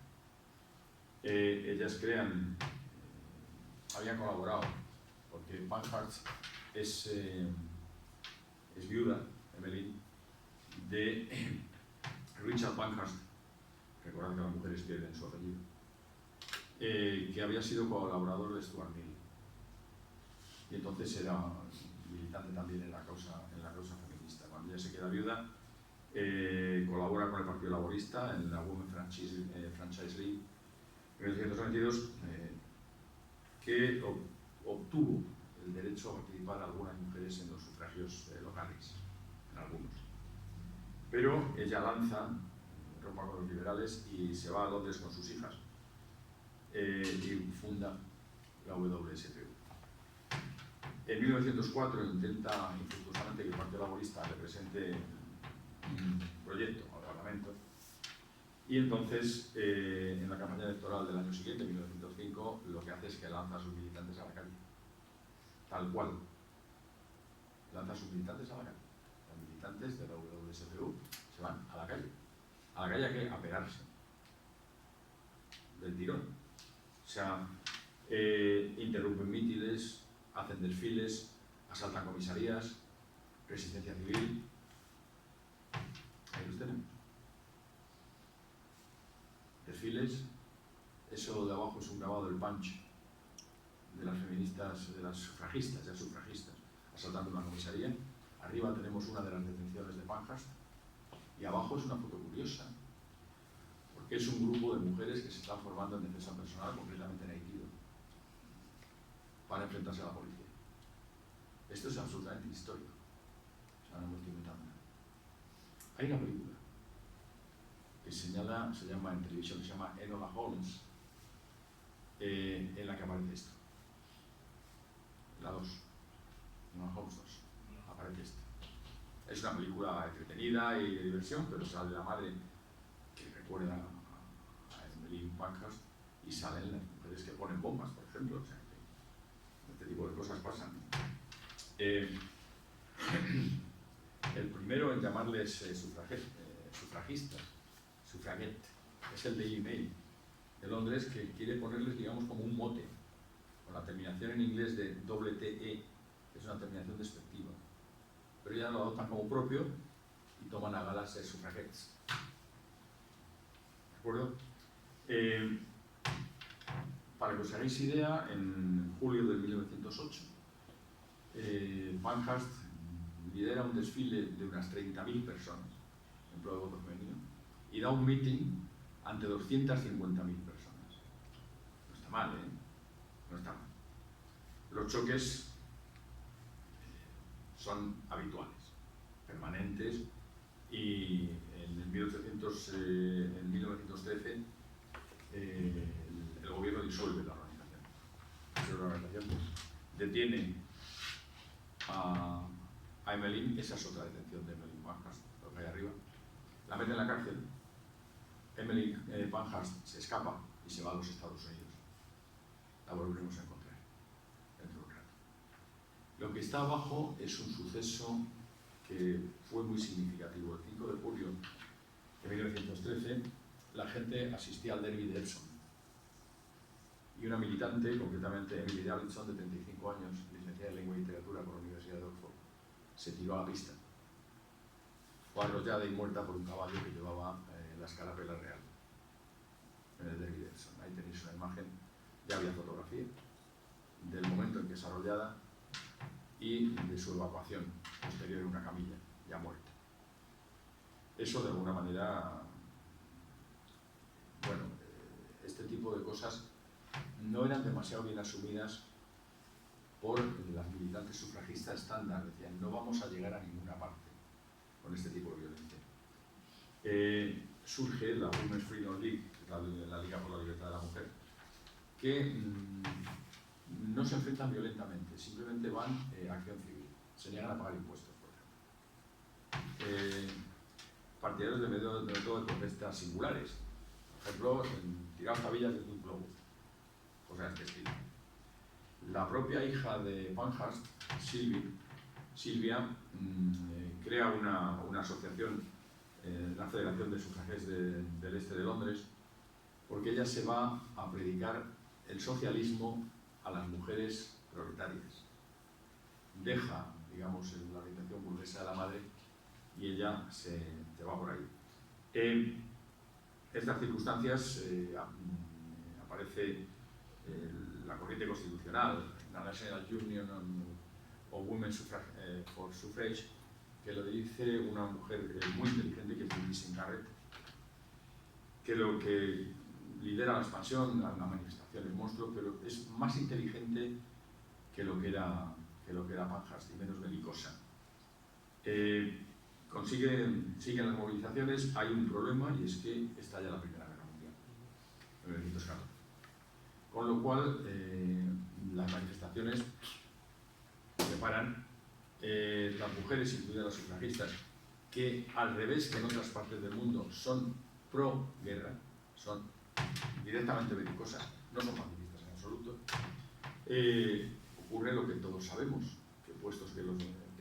Ellas habían colaborado, porque Pankhurst es viuda, Emmeline, de Richard Pankhurst, recordad que las mujeres pierden su apellido, que había sido colaborador de Stuart Mill, y entonces era militante también en la causa feminista. Cuando ella se queda viuda, colabora con el Partido Laborista en la Women Franchise League en 1992, que obtuvo el derecho a participar a algunas mujeres en los sufragios locales, en algunos. Pero ella rompa con los liberales y se va a Londres con sus hijas y funda la WSPU. En 1904 intenta infructuosamente que el Partido Laborista le presente un proyecto al Parlamento, y entonces en la campaña electoral del año siguiente, 1905, lo que hace es que lanza a sus militantes a la calle, tal cual, lanza a sus militantes a la calle. Los militantes de la WSPU se van a la calle. ¿A la calle a qué? A pegarse del tirón. O sea, interrumpen mítines, hacen desfiles, asaltan comisarías, resistencia civil. Ahí los tenemos. Desfiles, eso de abajo es un grabado del Punch de las feministas, de las sufragistas, asaltando una comisaría. Arriba tenemos una de las detenciones de Pankhurst, y abajo es una foto curiosa, porque es un grupo de mujeres que se están formando en defensa personal, concretamente en Aikido, para enfrentarse a la policía. Esto es absolutamente histórico, o sea, no me estoy inventando nada. Hay una película que se llama en televisión, se llama Enola Holmes, en la que aparece esto. La 2, Enola Holmes 2, aparece esto. Es una película entretenida y de diversión, pero sale la madre que recuerda a Emmeline Pankhurst, y salen las mujeres que ponen bombas, por ejemplo. O sea, que este tipo de cosas pasan. El primero en llamarles sufragistas, suffragette, es el Daily Mail de Londres, que quiere ponerles, digamos, como un mote, con la terminación en inglés de TE, que es una terminación despectiva. ya lo adoptan como propio y toman a gala ser sufragettes. ¿De acuerdo? Para que os hagáis idea, en julio de 1908, Pankhurst lidera un desfile de unas 30.000 personas en pro de voto femenino y da un meeting ante 250.000 personas. No está mal, ¿eh? No está mal. Los choques son habituales, permanentes, y en 1913 el gobierno disuelve la organización. La organización detiene a Emmeline. Esa es otra detención de Emmeline Pankhurst, lo que hay arriba. La mete en la cárcel. Emmeline Pankhurst se escapa y se va a los Estados Unidos. La volveremos a encontrar dentro de un rato. Lo que está abajo es un suceso que fue muy significativo. El 5 de julio de 1913, la gente asistía al derby de Epsom. Y una militante, concretamente Emily Davidson, de 35 años, licenciada en Lengua y Literatura por la Universidad de Oxford, se tiró a la pista. Fue arrollada y muerta por un caballo que llevaba la escarapela real en el derby de Epsom. Ahí tenéis una imagen, ya había fotografía, del momento en que es arrollada y de su evacuación posterior en una camilla, ya muerta. Eso, de alguna manera, bueno, este tipo de cosas no eran demasiado bien asumidas por las militantes sufragistas estándar. Decían, no vamos a llegar a ninguna parte con este tipo de violencia. Surge la Women's Freedom League, la Liga por la Libertad de la Mujer, que no se enfrentan violentamente, simplemente van a acción civil, se niegan a pagar impuestos, por ejemplo. Partidarios de método de protesta singulares, por ejemplo, tirados tabillas desde un globo, cosas de este estilo. La propia hija de Pankhurst, Silvia, crea una asociación, la Federación de Sufragettes del Este de Londres, porque ella se va a predicar el socialismo a las mujeres proletarias. Deja, digamos, la orientación burguesa de la madre y ella se va por ahí. En estas circunstancias aparece la corriente constitucional, la National Union of Women for Suffrage, que lo dice una mujer muy inteligente, que es Millicent Garrett, que lo que lidera la expansión, la manifestación, el monstruo, pero es más inteligente que lo que era Pankhurst y menos belicosa. Siguen las movilizaciones, hay un problema y es que estalla la Primera Guerra Mundial, en 1914. Con lo cual, las manifestaciones se paran. Las mujeres, incluidas las sufragistas, que al revés que en otras partes del mundo son pro-guerra, son directamente belicosas, no son pacifistas en absoluto, ocurre lo que todos sabemos, que puestos que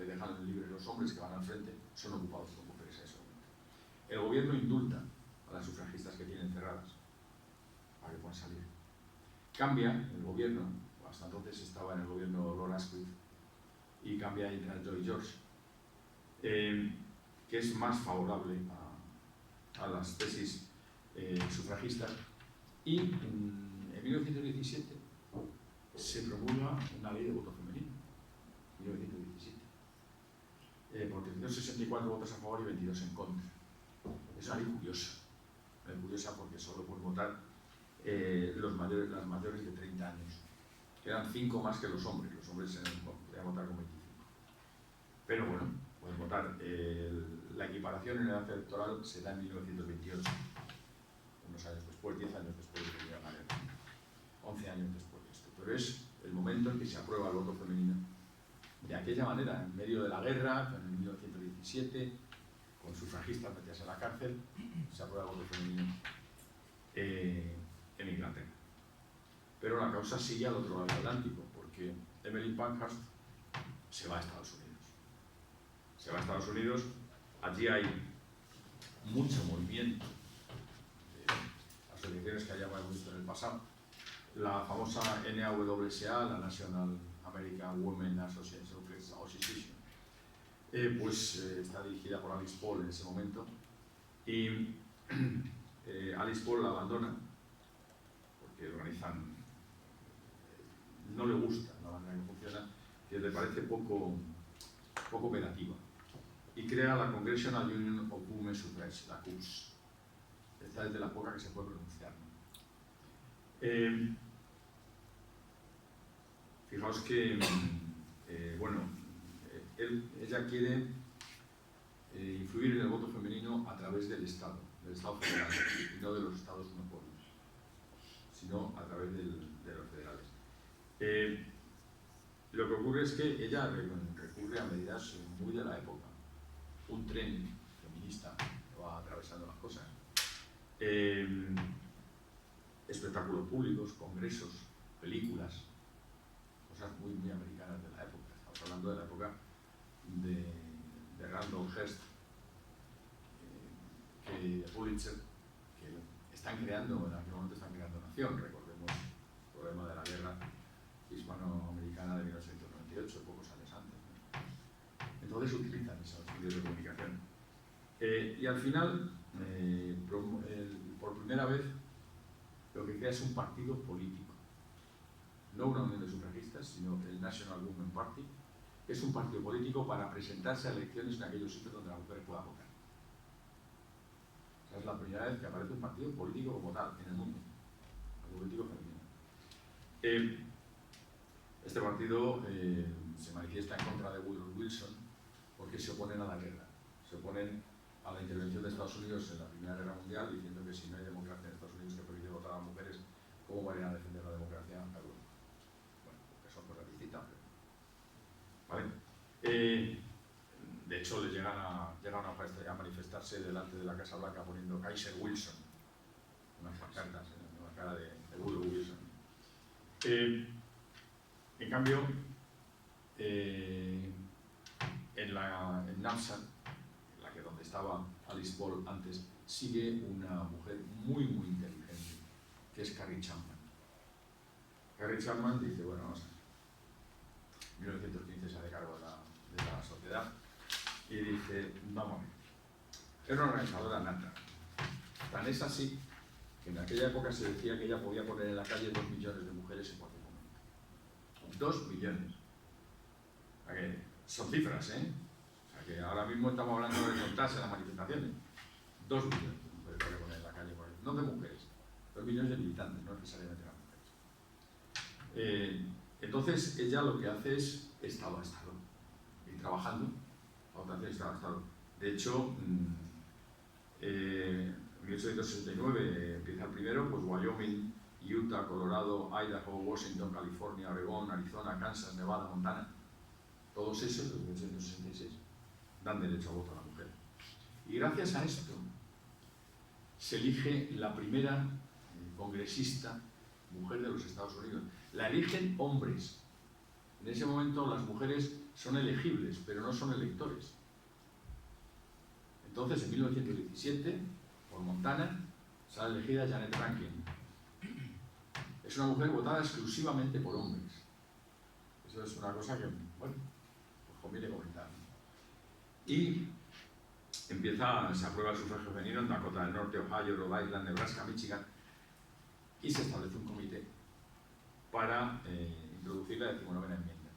dejan libres los hombres que van al frente son ocupados por mujeres en ese momento. El gobierno indulta a las sufragistas que tienen cerradas para que puedan salir. Cambia el gobierno, hasta entonces estaba en el gobierno Lord Asquith, y cambia y entra Lloyd George, que es más favorable a las tesis sufragistas, y en 1917 se promulga una ley de voto femenino, 1917, por 364 votos a favor y 22 en contra. Es una ley curiosa porque solo pueden votar las mayores de 30 años, que eran 5 más que los hombres podían votar con 25. Pero bueno, pueden votar. La equiparación en edad electoral se da en 1928, unos años después, 10 años después de que llega la guerra, 11 años después de esto. Pero es el momento en que se aprueba el voto femenino de aquella manera, en medio de la guerra, en 1917, con sufragistas metidas en la cárcel, se aprueba el voto femenino en Inglaterra. Pero la causa sigue al otro lado del Atlántico, porque Emmeline Pankhurst se va a Estados Unidos. Allí hay mucho movimiento de asociaciones que hayamos visto en el pasado. La famosa NAWSA, la National American Women Association, Está dirigida por Alice Paul en ese momento. Y Alice Paul la abandona porque organizan, no le gusta la manera que funciona, que le parece poco operativa, y crea la Congressional Union of Women's Suffrage, la CUS. Esta es de las pocas que se puede pronunciar, ¿no? Fijaos que ella quiere influir en el voto femenino a través del Estado federal, y no de los estados monopólicos, sino a través de los federales. Lo que ocurre es que ella recurre a medidas muy de la época. Un tren feminista que va atravesando las cosas. Espectáculos públicos, congresos, películas, cosas muy, muy americanas de la época. Estamos hablando de la época de Randolph Hearst, de Pulitzer, que están creando, en aquel momento están creando nación. Recordemos el problema de la guerra hispanoamericana de 1998, pocos años antes, ¿no? Entonces utilizan esos medios de comunicación. Y al final, por primera vez, lo que crea es un partido político. No una unión de sufragistas, sino el National Women Party, que es un partido político para presentarse a elecciones en aquellos sitios donde la mujer pueda votar. Esa es la primera vez que aparece un partido político como tal en el mundo, un político femenino. Este partido se manifiesta en contra de Woodrow Wilson porque se oponen a la guerra, se oponen a la intervención de Estados Unidos en la Primera Guerra Mundial, diciendo que si no hay democracia en Estados Unidos que permite votar a las mujeres, ¿cómo van a defender la democracia a Europa? Bueno, que son cosas distintas, ¿vale? De hecho, le llegan a manifestarse delante de la Casa Blanca poniendo Kaiser Wilson, unas pancartas en la cara de Woodrow Wilson. En cambio, en NAPSA, donde estaba Alice Paul antes, sigue una mujer muy, muy inteligente, que es Carrie Chapman. Carrie Chapman dice, bueno, vamos a ver, 1915 se hace cargo de la sociedad y dice, vamos a ver, era una organizadora nata. Tan es así que en aquella época se decía que ella podía poner en la calle 2 millones de mujeres en cualquier momento. 2 millones. O sea que son cifras, ¿eh? Que ahora mismo estamos hablando de contarse las manifestaciones. 2 millones de mujeres para poner en la calle, no de mujeres, 2 millones de militantes, no necesariamente las mujeres. Entonces ella lo que hace es Estado a Estado, y trabajando a votación Estado a Estado. De hecho, en 1869 empieza el primero, pues Wyoming, Utah, Colorado, Idaho, Washington, California, Oregón, Arizona, Kansas, Nevada, Montana, todos esos de 1866 dan derecho a voto a la mujer. Y gracias a esto se elige la primera congresista mujer de los Estados Unidos. La eligen hombres. En ese momento las mujeres son elegibles, pero no son electores. Entonces, en 1917, por Montana, sale elegida Janet Franklin. Es una mujer votada exclusivamente por hombres. Eso es una cosa que, bueno, pues conviene comentar. Y se aprueba el sufragio femenino en Dakota del Norte, Ohio, Rhode Island, Nebraska, Michigan, y se establece un comité para introducir la 19ª enmienda.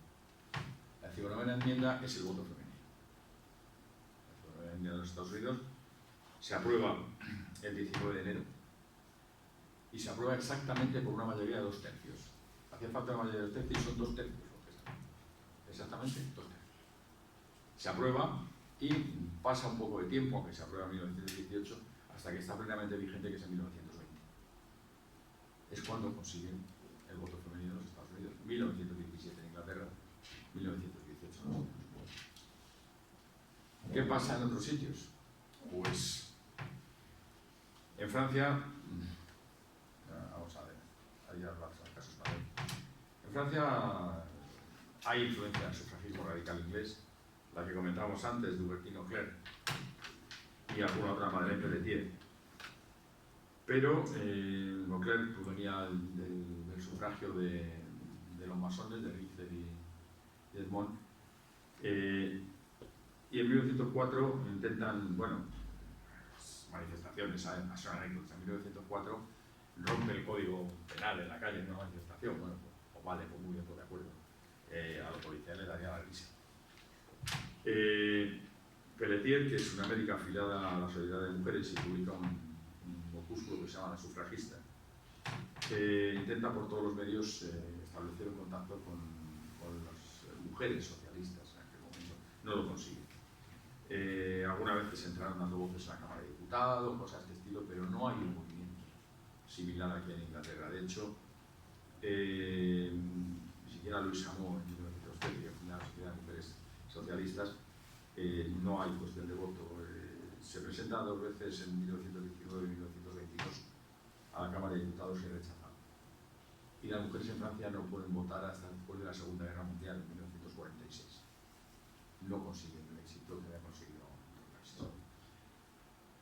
La 19ª enmienda es el voto femenino. La 19ª enmienda de los Estados Unidos se aprueba el 19 de enero y se aprueba exactamente por una mayoría de 2 tercios. Hacía falta una mayoría de 2 tercios y son 2 tercios lo que están. Exactamente 2 tercios. Se aprueba y pasa un poco de tiempo, aunque se aprueba en 1918, hasta que está plenamente vigente, que es en 1920. Es cuando consiguen el voto femenino en los Estados Unidos. 1917 en Inglaterra, 1918 en los Estados Unidos. ¿Qué pasa en otros sitios? Pues en Francia, vamos a ver, ahí hablar de casos también. En Francia hay influencia del sufragismo radical inglés, la que comentábamos antes, de Hubertine Clerc y alguna otra, Madeleine Pelletier. Pero Leclerc provenía del sufragio de los masones, de Richter y Edmond, 1904 intentan, bueno, manifestaciones, son anécdotas. En 1904 rompe el código penal en la calle en una manifestación. Bueno, pues vale, pues muy bien, pues de acuerdo. A los policías les daría la risa. Pelletier, que es una médica afiliada a la Solidaridad de Mujeres y publica un opúsculo que se llama La Sufragista, intenta por todos los medios establecer un contacto con las mujeres socialistas en aquel momento. No lo consigue. Algunas veces entraron dando voces en la Cámara de Diputados, cosas de este estilo, pero no hay un movimiento similar aquí en Inglaterra. De hecho, ni siquiera Louise Amour en 1913, que funda la Sociedad de Mujeres Socialistas, no hay cuestión de voto. Se presenta 2 veces en 1919 y 1922 a la Cámara de Diputados y es rechazado. Y las mujeres en Francia no pueden votar hasta después de la Segunda Guerra Mundial, en 1946. No consiguen el éxito que había conseguido otros países.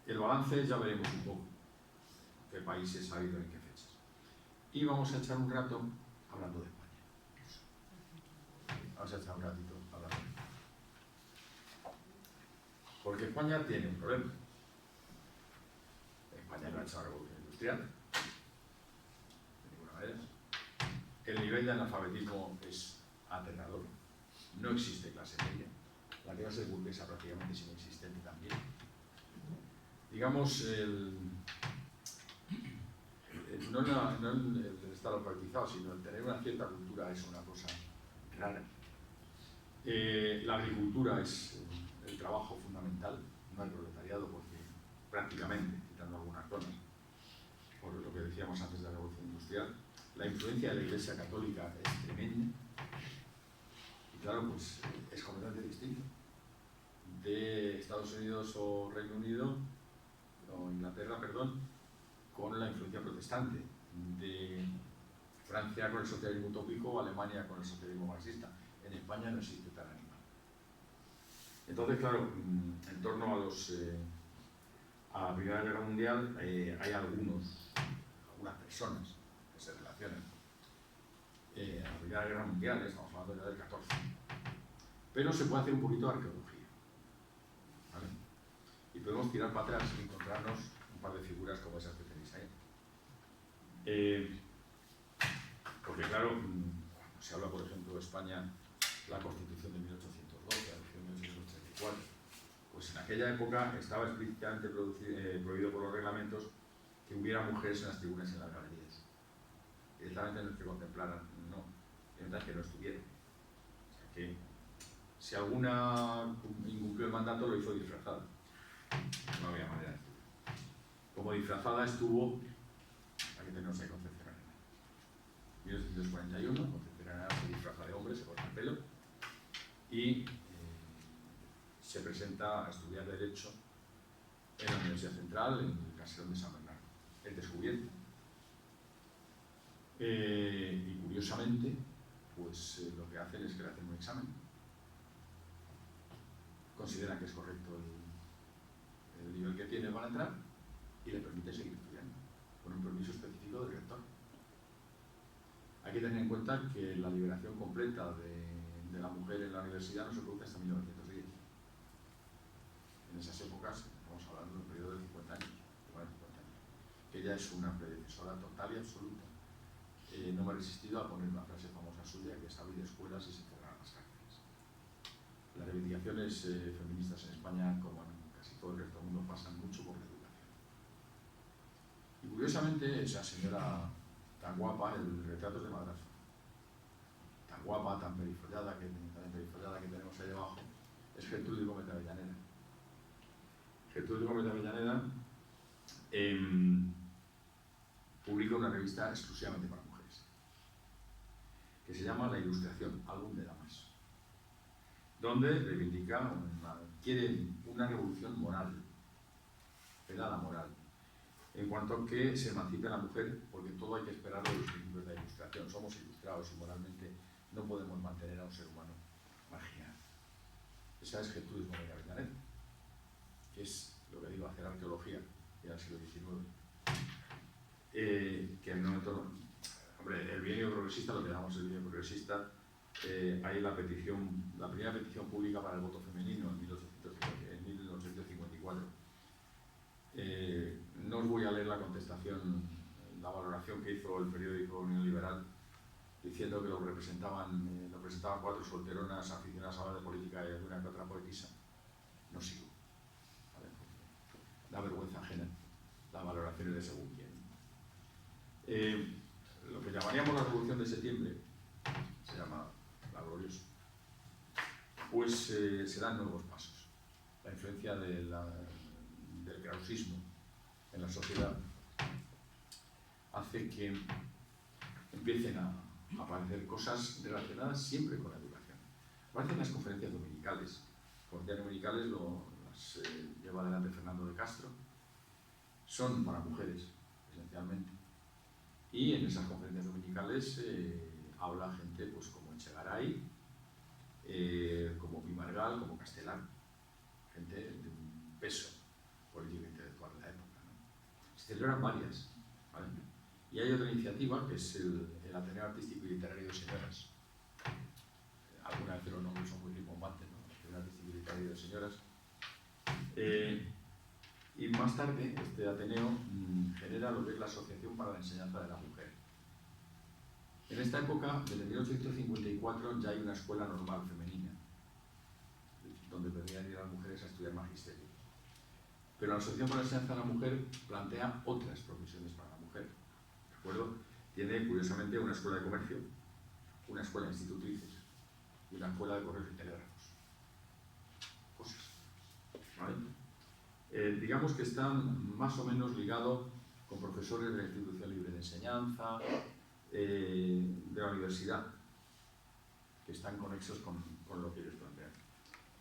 El balance ya veremos un poco qué países ha habido en qué fechas. Y vamos a echar un rato hablando de España. Vamos a echar un ratito hablando de España. Porque España tiene un problema. España no ha hecho la revolución industrial, de ninguna manera. El nivel de analfabetismo es aterrador. No existe clase media. La clase burguesa prácticamente es inexistente también. Digamos, no el estar alfabetizado, sino el tener una cierta cultura es una cosa rara. La agricultura es el trabajo fundamental, no el proletariado, porque prácticamente, quitando algunas zonas, por lo que decíamos antes de la Revolución Industrial, la influencia de la Iglesia Católica es tremenda. Y claro, pues es completamente distinto de Estados Unidos o Reino Unido, o Inglaterra, perdón, con la influencia protestante, de Francia con el socialismo utópico o Alemania con el socialismo marxista. En España no existe tal animal. Entonces, claro, en torno a la Primera Guerra Mundial hay algunas personas que se relacionan. A la Primera Guerra Mundial, estamos hablando ya del 14. Pero se puede hacer un poquito de arqueología, ¿vale? Y podemos tirar para atrás y encontrarnos un par de figuras como esas que tenéis ahí. Porque claro, cuando se habla, por ejemplo, de España, la Constitución de 1812, la Constitución de 1834, pues en aquella época estaba explícitamente prohibido por los reglamentos que hubiera mujeres en las tribunas y en las galerías. Directamente no es que contemplaran, no, es que no estuvieran. O sea que si alguna incumplió el mandato, lo hizo disfrazada. No había manera de estudiar. Como disfrazada estuvo, aquí tenemos a Concepción Arenal. 1941, Concepción Arenal se disfraza de hombre, se corta el pelo y se presenta a estudiar Derecho en la Universidad Central, en el Caserón de San Bernardo. Es descubierta. Y curiosamente, pues lo que hacen es que le hacen un examen. Consideran que es correcto el nivel que tiene para entrar y le permite seguir estudiando, con un permiso específico del rector. Hay que tener en cuenta que la liberación completa de la mujer en la universidad no se produce hasta 1910. En esas épocas, estamos hablando de un periodo de 50 años, que ella es una predecesora total y absoluta. No me he resistido a poner una frase famosa suya, que es abrir escuelas y se cerrar las cárceles. Las reivindicaciones feministas en España, como en casi todo el resto del mundo, pasan mucho por la educación. Y curiosamente, esa señora tan guapa, el retrato de Madrazo, tan guapa, tan perifollada que tenemos ahí debajo, es Gertrudis Gómez de Avellaneda. Gertrudis Gómez de Avellaneda publica una revista exclusivamente para mujeres, que se llama La Ilustración, álbum de damas, donde reivindica, quiere una revolución moral, era la moral, en cuanto a que se emancipe la mujer, porque todo hay que esperar de los principios de la Ilustración. Somos ilustrados y moralmente no podemos mantener a un ser humano marginal. Esa es Gertrudis Gómez de Avellaneda, que es lo que digo, hacer arqueología en el siglo XIX. Que en un momento, hombre, el bienio progresista, lo que llamamos el bienio progresista, hay la primera petición pública para el voto femenino en os voy a leer la contestación, la valoración que hizo el periódico Unión Liberal, diciendo que lo presentaban 4 solteronas aficionadas a hablar de política y alguna que otra poetisa. No sigo. ¿Vale? Da vergüenza ajena las valoraciones de según quién. Lo que llamaríamos la Revolución de Septiembre, se llama la gloriosa, pues se dan nuevos pasos. La influencia del krausismo en la sociedad hace que empiecen a aparecer cosas relacionadas siempre con la educación. Aparecen las conferencias dominicales. Las conferencias dominicales las lleva adelante Fernando de Castro. Son para mujeres, esencialmente. Y en esas conferencias dominicales habla gente pues, como Echegaray, como Pimargal, como Castelar, gente de un peso político e intelectual de la época, ¿no? Se celebran varias, ¿vale? Y hay otra iniciativa que es el Ateneo Artístico y Literario de Señoras. Algunas veces los nombres son muy rimbombantes, ¿no? El Ateneo Artístico y Literario de Señoras. Y más tarde, este Ateneo genera lo que es la Asociación para la Enseñanza de la Mujer. En esta época, desde 1854, ya hay una escuela normal femenina, donde deberían ir las mujeres a estudiar magisterio. Pero la Asociación para la Enseñanza de la Mujer plantea otras profesiones para la mujer. ¿De acuerdo? Tiene, curiosamente, una escuela de comercio, una escuela de institutrices y una escuela de correos y telégrafos. Cosas. ¿Vale? Digamos que están más o menos ligados con profesores de la Institución Libre de Enseñanza, de la universidad, que están conexos con lo que ellos plantean.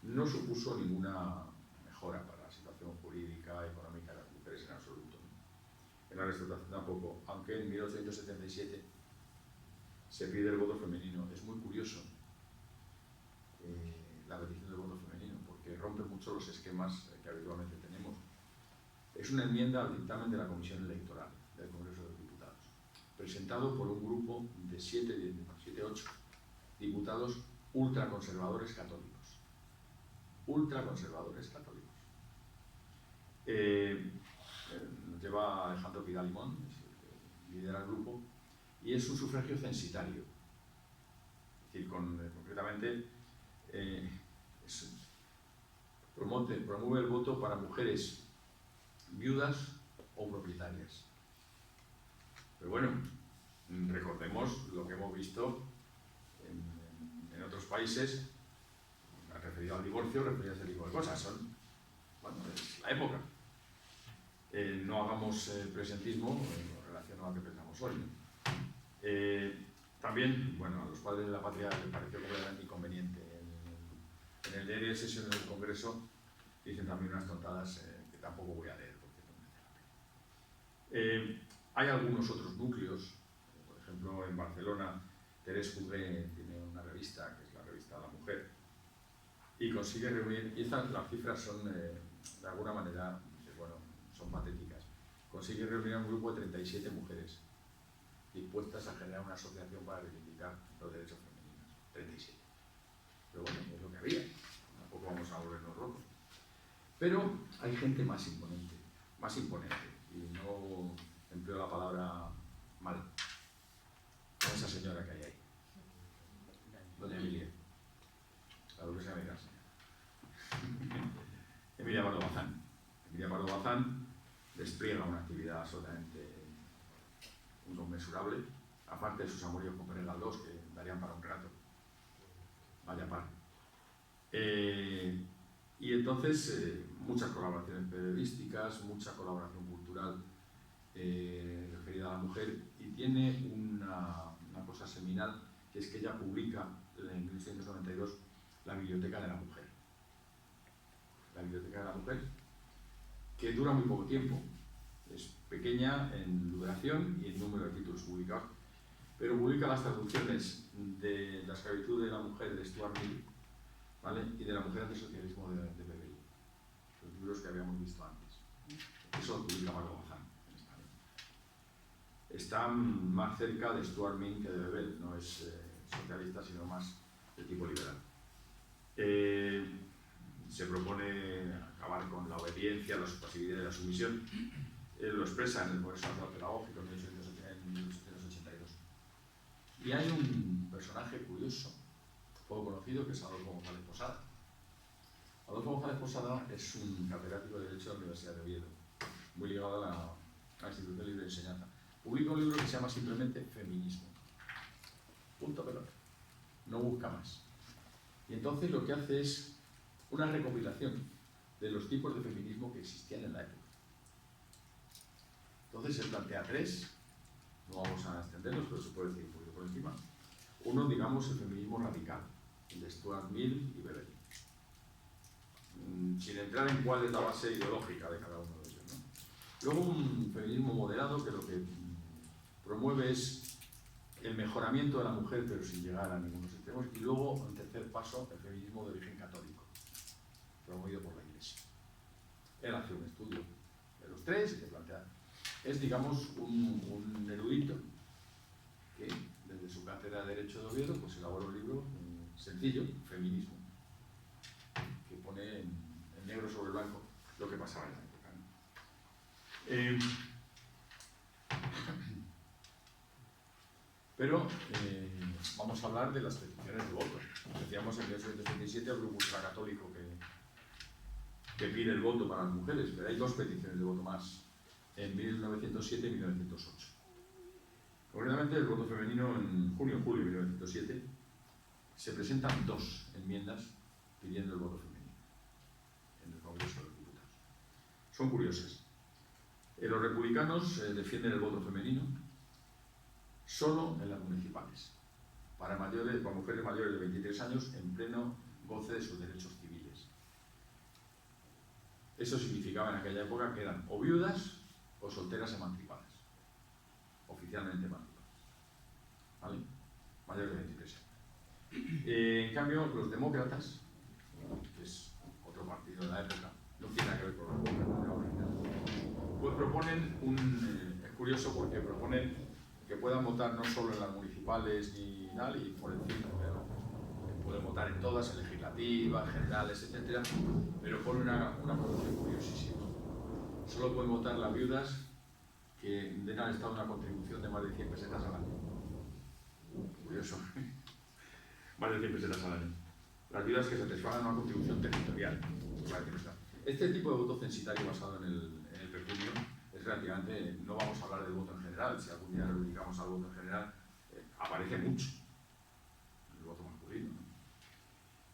No supuso ninguna mejora para la situación jurídica, económica de las mujeres en absoluto. En la Restauración tampoco, aunque en 1877 se pide el voto femenino. Es muy curioso la petición del voto femenino, porque rompe mucho los esquemas que habitualmente tenemos. Es una enmienda al dictamen de la Comisión Electoral del Congreso de los Diputados, presentado por un grupo de 8 diputados ultraconservadores católicos. Ultraconservadores católicos. Lleva Alejandro Pidalimón, que lidera el grupo, y es un sufragio censitario. Es decir, concretamente, promueve el voto para mujeres viudas o propietarias. Pero bueno, recordemos lo que hemos visto en otros países, referido al divorcio, referido a ese tipo de cosas. Es la época. No hagamos presentismo en relación a lo que pensamos hoy, ¿no? También, bueno, a los padres de la patria les pareció completamente inconveniente. En el diario de sesiones del Congreso dicen también unas tontadas que tampoco voy a leer porque no merece la pena. Hay algunos otros núcleos, por ejemplo en Barcelona, Thérèse Coudray tiene una revista, que es la revista La Mujer, y consigue reunir, y las cifras son de alguna manera, bueno, son patéticas, consigue reunir a un grupo de 37 mujeres dispuestas a generar una asociación para reivindicar los derechos femeninos. 37. Pero bueno, es lo que había, tampoco vamos a volvernos locos. Pero hay gente más imponente, y no empleo la palabra mal, con esa señora que hay ahí, doña Emilia, la duquesa de Mirasa. Emilia Pardo Bazán. Emilia Pardo Bazán despliega una actividad absolutamente inconmensurable, aparte de sus amoríos con Pérez Galdós, que darían para un rato. Vaya par. Y entonces, muchas colaboraciones periodísticas, mucha colaboración cultural referida a la mujer, y tiene una cosa seminal, que es que ella publica en 1992 la Biblioteca de la Mujer. La Biblioteca de la Mujer, que dura muy poco tiempo. Es pequeña en duración y en número de títulos publicados, pero publica las traducciones de La esclavitud de la mujer de Stuart Mill, ¿vale? Y de La mujer ante el socialismo de Bebel, los libros que habíamos visto antes. Eso lo publica Pardo Bazán en español. Está más cerca de Stuart Mill que de Bebel, no es socialista, sino más de tipo liberal. Se propone acabar con la obediencia, la pasividad y la sumisión. lo expresa en el Progreso Natural Pedagógico en 1882. Y hay un personaje curioso, poco conocido, que es Adolfo González Posada. Adolfo González Posada es un catedrático de Derecho de la Universidad de Oviedo, muy ligado a la Institución Libre de Enseñanza. Publica un libro que se llama simplemente Feminismo. Punto pelota. No busca más. Y entonces lo que hace es una recopilación de los tipos de feminismo que existían en la época. Entonces se plantea tres, no vamos a extenderlos, pero se puede decir un poquito por encima. Uno, digamos, el feminismo radical, el de Stuart Mill y Beverly. Sin entrar en cuál es la base ideológica de cada uno de ellos, ¿no? Luego un feminismo moderado que lo que promueve es el mejoramiento de la mujer, pero sin llegar a ningunos extremos. Y luego, en tercer paso, el feminismo de origen católico, promovido por la Iglesia. Él hace un estudio de los tres y se plantea. Es, digamos, un erudito que, desde su cátedra de Derecho de Oviedo, pues elabora un libro sencillo, Feminismo, que pone en negro sobre blanco lo que pasaba en la época, ¿no? Pero vamos a hablar de las peticiones de voto. Decíamos en 1877 el grupo ultracatólico que pide el voto para las mujeres, pero hay dos peticiones de voto más, en 1907 y 1908. Concretamente, el voto femenino en junio-julio de 1907 se presentan dos enmiendas pidiendo el voto femenino en el Congreso de los Diputados. Son curiosas. Los republicanos defienden el voto femenino solo en las municipales, para mujeres mayores de 23 años en pleno goce de sus derechos civiles. Eso significaba en aquella época que eran o viudas o solteras emancipadas, oficialmente emancipadas, ¿vale? Mayores de 23 años. En cambio, los demócratas, que es otro partido de la época, no tiene nada que ver con los demócratas de ahora, pues proponen es curioso porque proponen que puedan votar no solo en las municipales ni tal, y por encima, pero pueden votar en todas, en legislativas, generales, etcétera, pero pone una proposición curiosísima. Solo pueden votar las viudas que den al Estado una contribución de más de 100 pesetas al año. Curioso. Más de 100 pesetas al año. Las viudas que satisfagan una contribución territorial. Este tipo de voto censitario basado en el pecunio es relativamente, no vamos a hablar del voto en general, si algún día nos dedicamos al voto en general, aparece mucho el voto masculino, ¿no?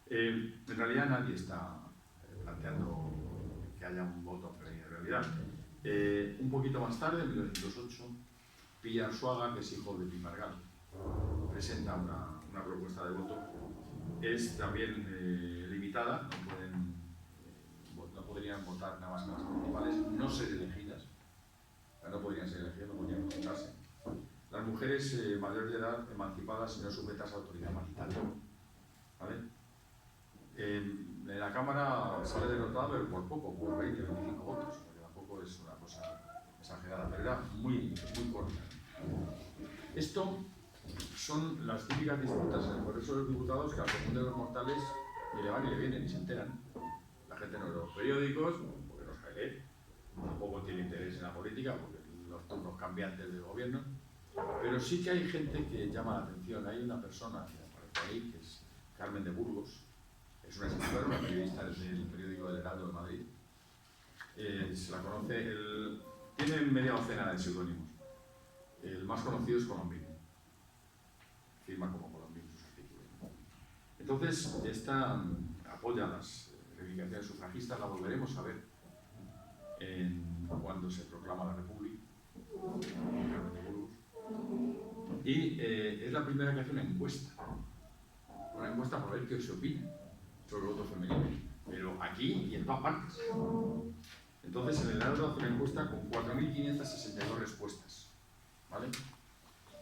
En realidad nadie está planteando que haya un voto femenino en realidad. Un poquito más tarde, en 1908, Pilla Arzuaga, que es hijo de Pi Margall, presenta una propuesta de voto. Es también limitada, no podrían votar nada más que las municipales, no ser elegidas, no podrían ser elegidas, no podrían presentarse. Las mujeres mayores de edad emancipadas y no sujetas a autoridad marital, ¿vale? En la Cámara sale derrotado, pero por poco, por 20 o 25 votos, porque tampoco es una cosa exagerada, pero era muy corta. Esto son las típicas disputas en el Congreso de los Diputados que al común de los mortales ni le van ni le vienen, ni se enteran. La gente no lee los periódicos, porque no sabe leer, tampoco tiene interés en la política, porque los turnos cambiantes del gobierno, pero sí que hay gente que llama la atención. Hay una persona que aparece ahí, que es Carmen de Burgos, es una escritora, una periodista del periódico El Heraldo de Madrid. Se la conoce, tiene media docena de seudónimos. El más conocido es Colombino, firma como Colombino sus artículos. Entonces, esta apoya las reivindicaciones sufragistas, la volveremos a ver cuando se proclama la República, Carmen de Burgos. Y es la primera que hace una encuesta para ver qué se opina sobre el voto femenino, pero aquí y en todas partes. Entonces, en el Heraldo hace una encuesta con 4.562 respuestas, ¿vale?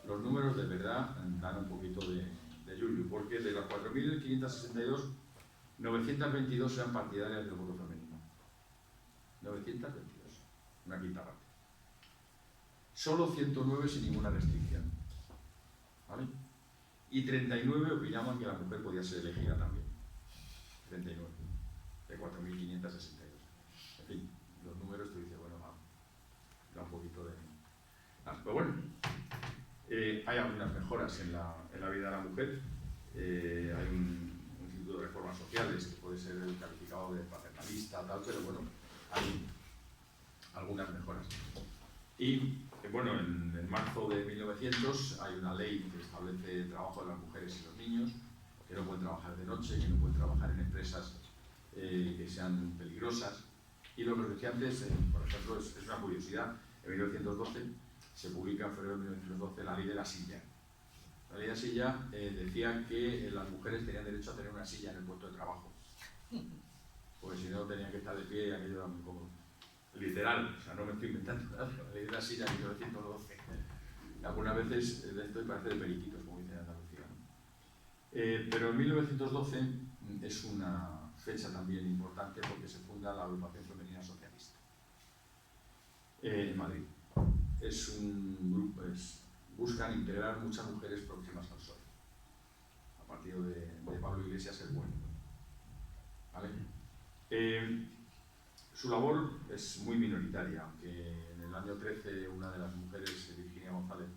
Los números de verdad dan un poquito de yuyu, porque de las 4.562, 922 eran partidarias del voto femenino. 922, una quinta parte. Solo 109 sin ninguna restricción, ¿vale? Y 39 opinaban que la mujer podía ser elegida también. 39, de 4.562. En fin, los números te dicen, bueno, la Hay algunas mejoras en la vida de la mujer. Hay un instituto de reformas sociales que puede ser calificado de paternalista, tal, pero bueno, hay algunas mejoras. Y bueno, en marzo de 1900 hay una ley que establece el trabajo de las mujeres y los niños, que no pueden trabajar de noche, que no pueden trabajar en empresas que sean peligrosas. Y lo que os decía antes, por ejemplo, es una curiosidad, en 1912 se publica, en febrero de 1912, la ley de la silla. La ley de la silla decía que las mujeres tenían derecho a tener una silla en el puesto de trabajo, porque si no tenían que estar de pie y aquello era muy cómodo. Literal, o sea, no me estoy inventando nada, la ley de la silla en 1912. Algunas veces de esto parece de periquitos, como dicen en Andalucía, ¿no? Pero en 1912 es una fecha también importante porque se funda la Agrupación Femenina Socialista en Madrid. Es un grupo, buscan integrar muchas mujeres próximas al PSOE. A partir de Pablo Iglesias el bueno. ¿Vale? Su labor es muy minoritaria, aunque en el año 13 una de las mujeres, Virginia González,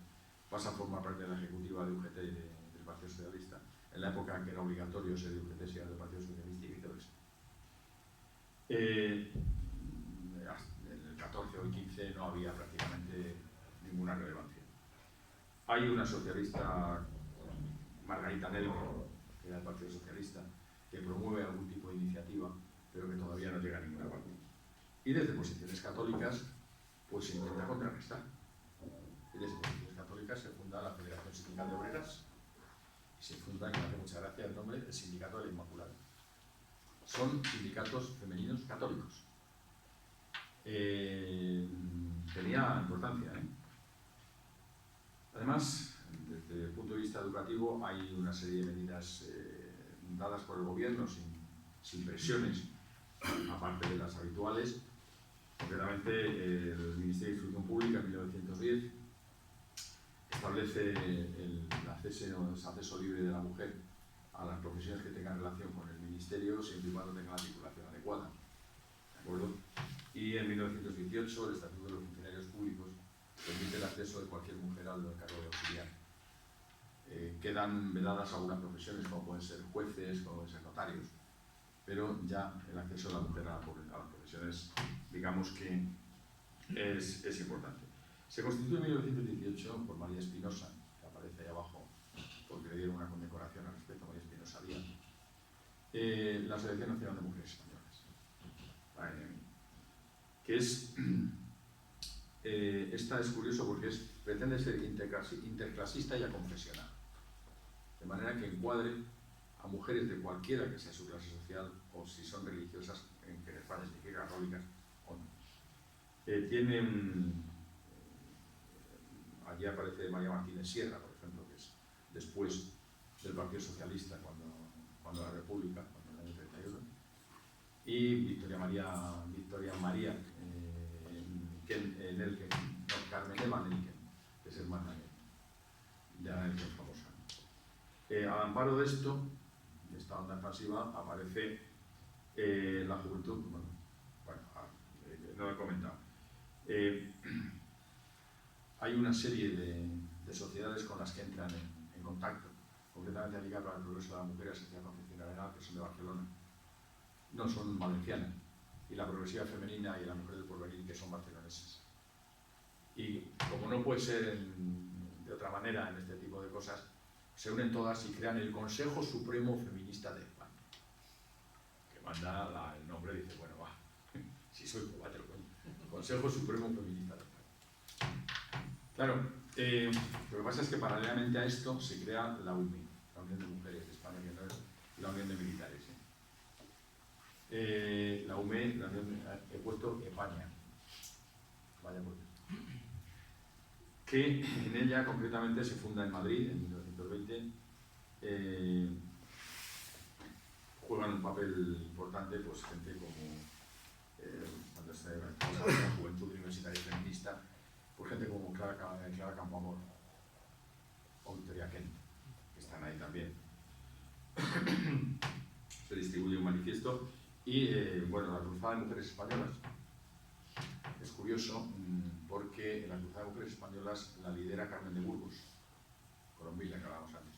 pasa a formar parte de la ejecutiva de UGT del Partido Socialista, en la época en que era obligatorio ser de UGT si era del Partido Socialista y viceversa. En el 14 o el 15 no había prácticamente ninguna relevancia. Hay una socialista, Margarita Nelke, que era del Partido Socialista, que promueve algún tipo de iniciativa, pero que todavía no llega a ninguna parte. Y desde posiciones católicas, pues se intenta contrarrestar. Y desde posiciones católicas se funda la Federación Sindical de Obreras y se funda, que me hace mucha gracia el nombre, el Sindicato de la Inmaculada. Son sindicatos femeninos católicos. Tenía importancia, ¿eh? Además, desde el punto de vista educativo, hay una serie de medidas dadas por el gobierno sin presiones, aparte de las habituales. Concretamente, el Ministerio de Instrucción Pública en 1910 establece el acceso libre de la mujer a las profesiones que tengan relación con el Ministerio, siempre y cuando tenga la titulación adecuada. ¿De acuerdo? Y en 1918 el Estatuto de los Funcionarios Públicos permite el acceso de cualquier mujer al cargo de auxiliar. Quedan vedadas algunas profesiones, como pueden ser jueces, como pueden ser notarios, pero ya el acceso de la mujer a las profesiones, digamos que es importante. Se constituye en 1918 por María Espinosa, que aparece ahí abajo, porque le dieron una condecoración al respecto a María Espinosa Díaz, la Asociación Nacional de Mujeres Españolas, que esta es curioso porque pretende ser interclasista y aconfesional, de manera que encuadre a mujeres de cualquiera que sea su clase social, o si son religiosas, en que en España significa católicas o no. Allí aparece María Martínez Sierra, por ejemplo, que es después del Partido Socialista, cuando la República, cuando en el año 31, y Victoria María Carmen Eva Nelken, que es hermana de Ana Nelken famosa. Al amparo de esto, de esta onda expansiva, aparece la juventud. No lo he comentado. Hay una serie de sociedades con las que entran en contacto, concretamente la Liga para el Progreso de la Mujer y la Sociedad Concepcional, que son de Barcelona, no son valencianas, y la Progresiva Femenina y la Mujer del Porvenir, que son barcelonesas. Y como no puede ser de otra manera en este tipo de cosas, se unen todas y crean el Consejo Supremo Feminista de España, que manda el nombre y dice, bueno, va, si soy cuatro, Consejo Supremo Feminista de España. Claro, lo que pasa es que paralelamente a esto se crea la UME, la Unión de Mujeres de España, que no es la Unión de Militares. La UME, la Unión, he puesto España, vaya por Dios, que en ella concretamente se funda en Madrid en 1920. Juegan un papel importante pues gente como cuando se la Juventud Universitaria Feminista, pues gente como Clara Campoamor o Victoria Kent, que están ahí también. Se distribuye un manifiesto y bueno, la Cruzada de Mujeres Españolas es curioso porque en la Cruzada de Mujeres Españolas la lidera Carmen de Burgos, Corombilla, que hablábamos antes.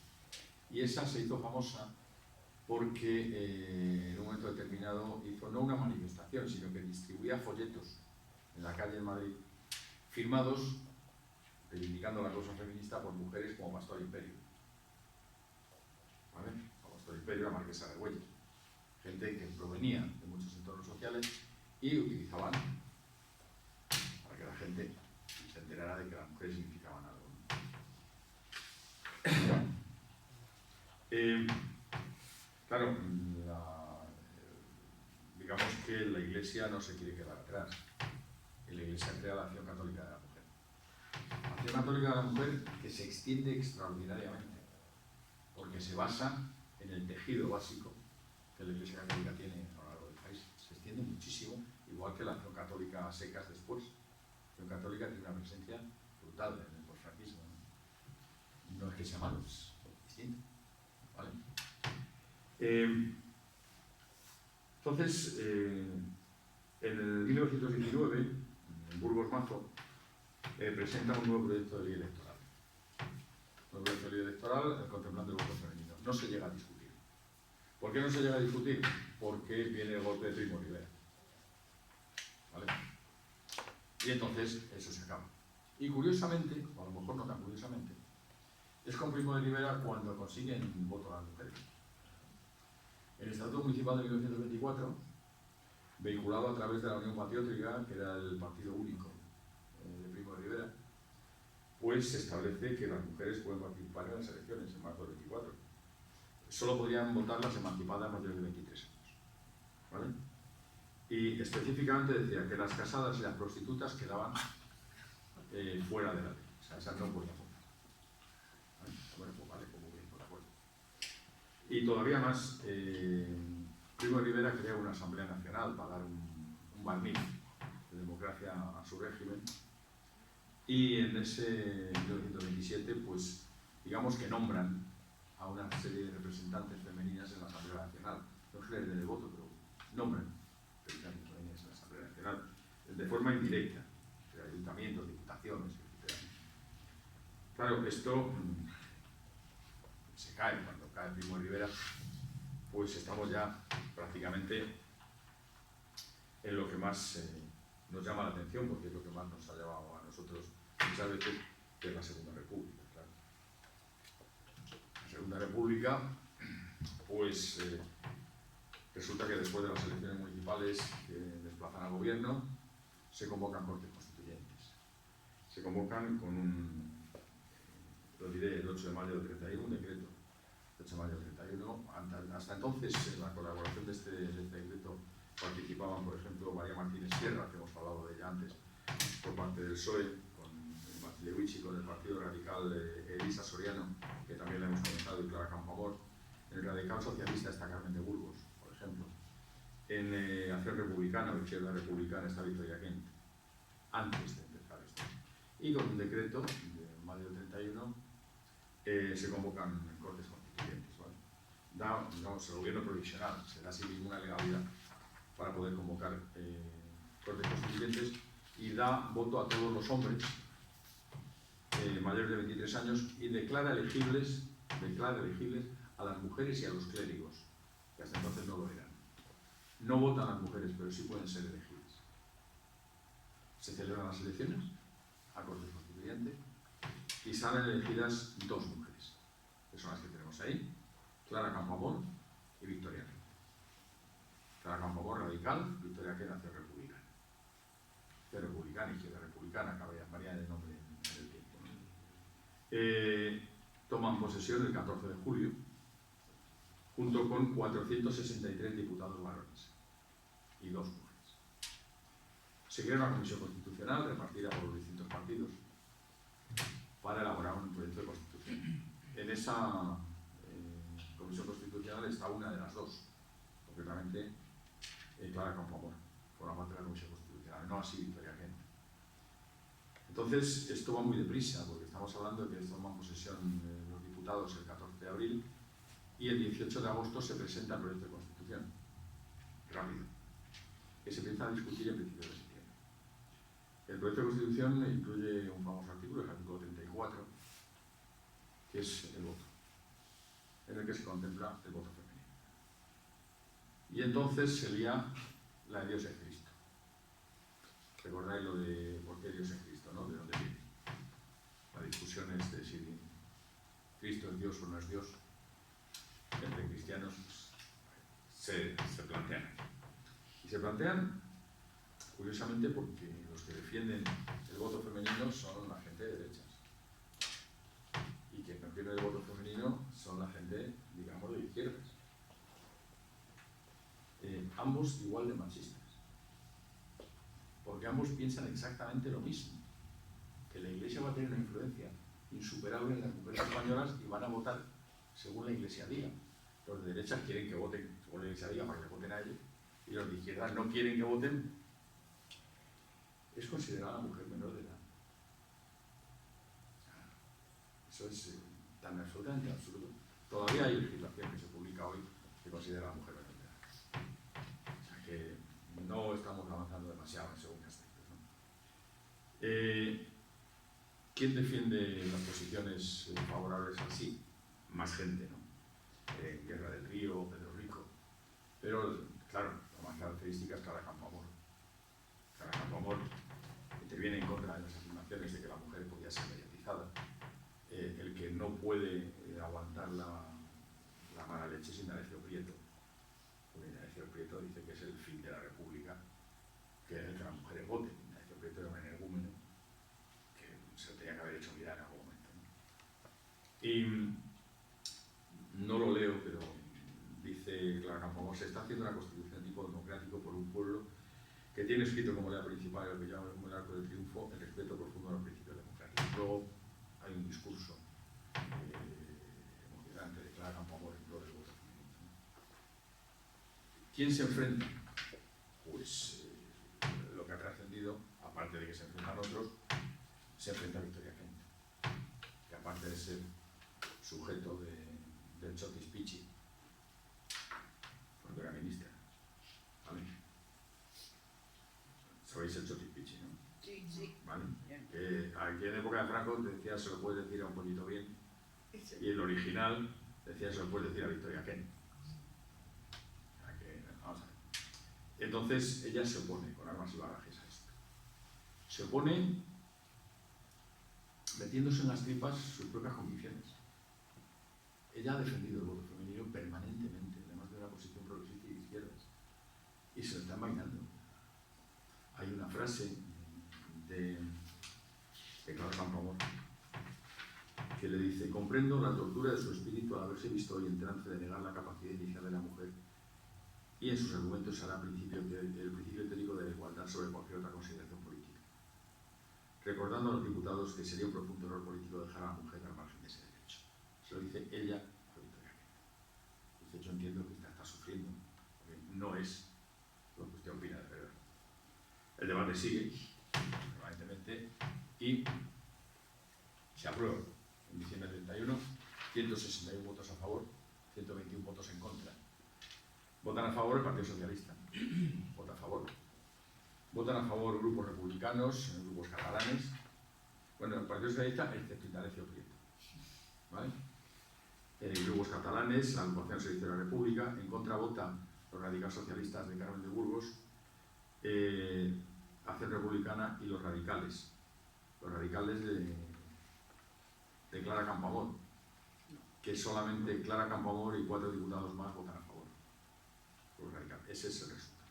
Y esa se hizo famosa porque en un momento determinado hizo no una manifestación, sino que distribuía folletos en la calle de Madrid, firmados, reivindicando la causa feminista por mujeres como Pastor Imperio. ¿Vale? Como Pastor Imperio, la marquesa de Argüelles. Gente que provenía de muchos entornos sociales y utilizaban para que la gente se enterara de que las mujeres significaban algo. Claro, digamos que la Iglesia no se quiere quedar atrás. Y la Iglesia crea la Acción Católica de la Mujer. La Acción Católica de la Mujer que se extiende extraordinariamente, porque se basa en el tejido básico que la Iglesia Católica tiene a lo largo del país. Se extiende muchísimo, igual que la Acción Católica a secas después. La Acción Católica tiene una presencia brutal en el posfranquismo. No es que sea malo, es distinto. ¿Vale? Entonces, en el 1919, en Burgos Mazo, presenta un nuevo proyecto de ley electoral. Un nuevo proyecto de ley electoral contemplando el voto femenino. No se llega a discutir. ¿Por qué no se llega a discutir? Porque viene el golpe de Primo de Rivera. ¿Vale? Y entonces eso se acaba. Y curiosamente, o a lo mejor no tan curiosamente, es con Primo de Rivera cuando consiguen voto a las mujeres. El Estatuto Municipal de 1924, vehiculado a través de la Unión Patriótica, que era el partido único de Primo de Rivera, pues se establece que las mujeres pueden participar en las elecciones en marzo del 24. Solo podrían votar las emancipadas mayores de 23 años. ¿Vale? Y específicamente decía que las casadas y las prostitutas quedaban fuera de la ley. O sea, esas no podían votar. ¿Vale? Bueno, pues vale, como bien, por acuerdo. Y todavía más, Primo de Rivera crea una Asamblea Nacional para dar un barniz de democracia a su régimen. Y en ese 1927, pues, digamos que nombran a una serie de representantes femeninas en la Asamblea Nacional. No es que les den el voto, pero nombran representantes femeninas en la Asamblea Nacional de forma indirecta, de ayuntamientos, diputaciones, etc. Claro, esto se cae cuando cae Primo de Rivera, pues estamos ya prácticamente en lo que más nos llama la atención, porque es lo que más nos ha llevado a nosotros muchas veces, que es la Segunda República. Claro. La Segunda República, pues resulta que después de las elecciones municipales que desplazan al gobierno, se convocan cortes constituyentes. Se convocan con lo diré, el 8 de mayo del 31, un decreto. 8 de mayo del 31. Hasta entonces, en la colaboración de este decreto participaban, por ejemplo, María Martínez Sierra, que hemos hablado de ella antes, por parte del PSOE, con Lewicki, con el Partido Radical Elisa Soriano, que también la hemos comentado, y Clara Campoamor. En el Radical Socialista está Carmen de Burgos, por ejemplo. En Acción Republicana, o Izquierda Republicana, está Victoria Kent, antes de empezar esto. Y con un decreto de mayo del 31 se convocan cortes constituyentes. ¿Vale? Da, digamos, el gobierno provisional, se da a sí mismo una legalidad para poder convocar cortes constituyentes y da voto a todos los hombres mayores de 23 años y declara elegibles a las mujeres y a los clérigos, que hasta entonces no lo eran. No votan las mujeres, pero sí pueden ser elegibles. Se celebran las elecciones a cortes constituyentes y salen elegidas dos mujeres, que son las que tenemos ahí, Clara Campoamor y Victoria Kent. Clara Campoamor radical, Victoria Kent Acción Republicana. Acción Republicana, Izquierda Republicana, varía el nombre en el tiempo. Toman posesión el 14 de julio, junto con 463 diputados varones y dos mujeres. Se crea una comisión constitucional repartida por los distintos partidos para elaborar un proyecto de constitución. En esa comisión constitucional está una de las dos, concretamente Clara Campoamor, forma parte de la comisión constitucional, no así Victoria Kent. Entonces, esto va muy deprisa, porque estamos hablando de que toman posesión los diputados el 14 de abril y el 18 de agosto se presenta el proyecto de constitución. Rápido. Que se empieza a discutir en principios de septiembre. El proyecto de constitución incluye un famoso artículo, el artículo 34, que es el voto, en el que se contempla el voto femenino. Y entonces sería la de Dios en Cristo. Recordáis lo de por qué Dios en Cristo, ¿no? De dónde viene. La discusión es de si Cristo es Dios o no es Dios. Entre cristianos se plantean. Y se plantean, curiosamente, porque los que defienden el voto femenino son la gente de derechas. Y quien no quiere el voto femenino son la gente, digamos, de izquierdas. Ambos igual de machistas. Porque ambos piensan exactamente lo mismo. Que la Iglesia va a tener una influencia insuperable en las mujeres españolas y van a votar según la Iglesia diga. Los de derechas quieren que voten según la Iglesia diga para que voten a ellos, y los de izquierdas no quieren que voten. Es considerada la mujer menor de edad. Eso es tan absolutamente absurdo. Todavía hay legislación que se publica hoy que considera a la mujer menor de edad. O sea que no estamos avanzando demasiado en según qué aspectos, ¿no? ¿Quién defiende las posiciones favorables al sí? Más gente, ¿no? Guerra del Río, Pedro Rico. Pero, claro, la más característica es Clara Campoamor. Clara Campoamor interviene en contra de las afirmaciones de que la mujer podía ser mediatizada. El que no puede aguantar la mala leche es Indalecio Prieto. Porque Indalecio Prieto dice que es el fin de la República, que es el que las mujeres voten. Indalecio Prieto era un energúmeno que se tenía que haber hecho mirar en algún momento, ¿no? Y no lo leo, pero dice Clara Campoamor: se está haciendo una constitución de tipo democrático por un pueblo que tiene escrito como ley principal, lo que llama como el arco del triunfo, el respeto profundo a los principios democráticos. Luego hay un discurso emocionante de Clara Campoamor en pro del voto femenino. ¿Quién se enfrenta? Pues lo que ha trascendido, aparte de que se enfrentan otros, se enfrenta a Victoria Kent, que aparte de ser sujeto del chotis pichi, cuando era ministra, ¿vale? Sabéis el chotis pichi, ¿no? Sí, sí. ¿Vale? Aquí en época de Franco decía se lo puedes decir a un pollito bien, y el original decía se lo puedes decir a Victoria Kent. Vamos a ver. Entonces ella se opone con armas y bagajes a esto. Se opone metiéndose en las tripas sus propias convicciones. Ella ha defendido el voto femenino permanentemente, además de una posición progresista y de izquierdas, y se lo están bailando. Hay una frase de Clara Campoamor que le dice: comprendo la tortura de su espíritu al haberse visto hoy en trance de negar la capacidad inicial de la mujer, y en sus argumentos hará el principio teórico de la igualdad sobre cualquier otra consideración política, recordando a los diputados que sería un profundo error político dejar a la mujer al margen de ese derecho. Se lo dice ella a Victoria Kent. Dice: yo entiendo que usted está sufriendo, porque no es lo que usted opina de verdad. El debate sigue, permanentemente, y se aprueba en diciembre del 31, 161 votos a favor, 121 votos en contra. Votan a favor el Partido Socialista, vota a favor. Votan a favor grupos republicanos, grupos catalanes. Bueno, el Partido Socialista, excepto Indalecio Prieto, ¿vale? Grupos catalanes, la Agrupación al Servicio de la República. En contra votan los radicales socialistas de Carmen de Burgos, Acción Republicana y los radicales de Clara Campoamor, que solamente Clara Campoamor y 4 diputados más votan a favor. Los radicales. Ese es el resultado.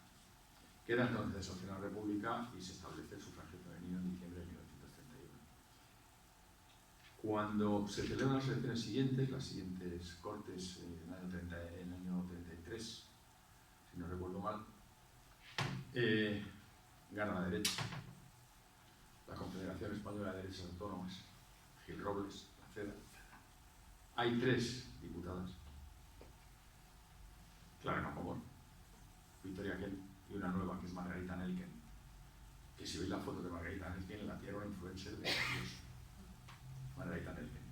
Queda entonces desopción a la República y se establece el sufragio femenino en diciembre de 1931. Cuando se celebran las elecciones siguientes, las siguientes cortes en el año 33, si no recuerdo mal, gana la derecha. La Confederación Española de Derechas Autónomas, Gil Robles, la CEDA. Hay 3 diputadas: Clara Campoamor, Victoria Kent y una nueva que es Margarita Nelken, que si veis la foto de Margarita Nelken la tiene una influencer de Dios, Margarita Nelken.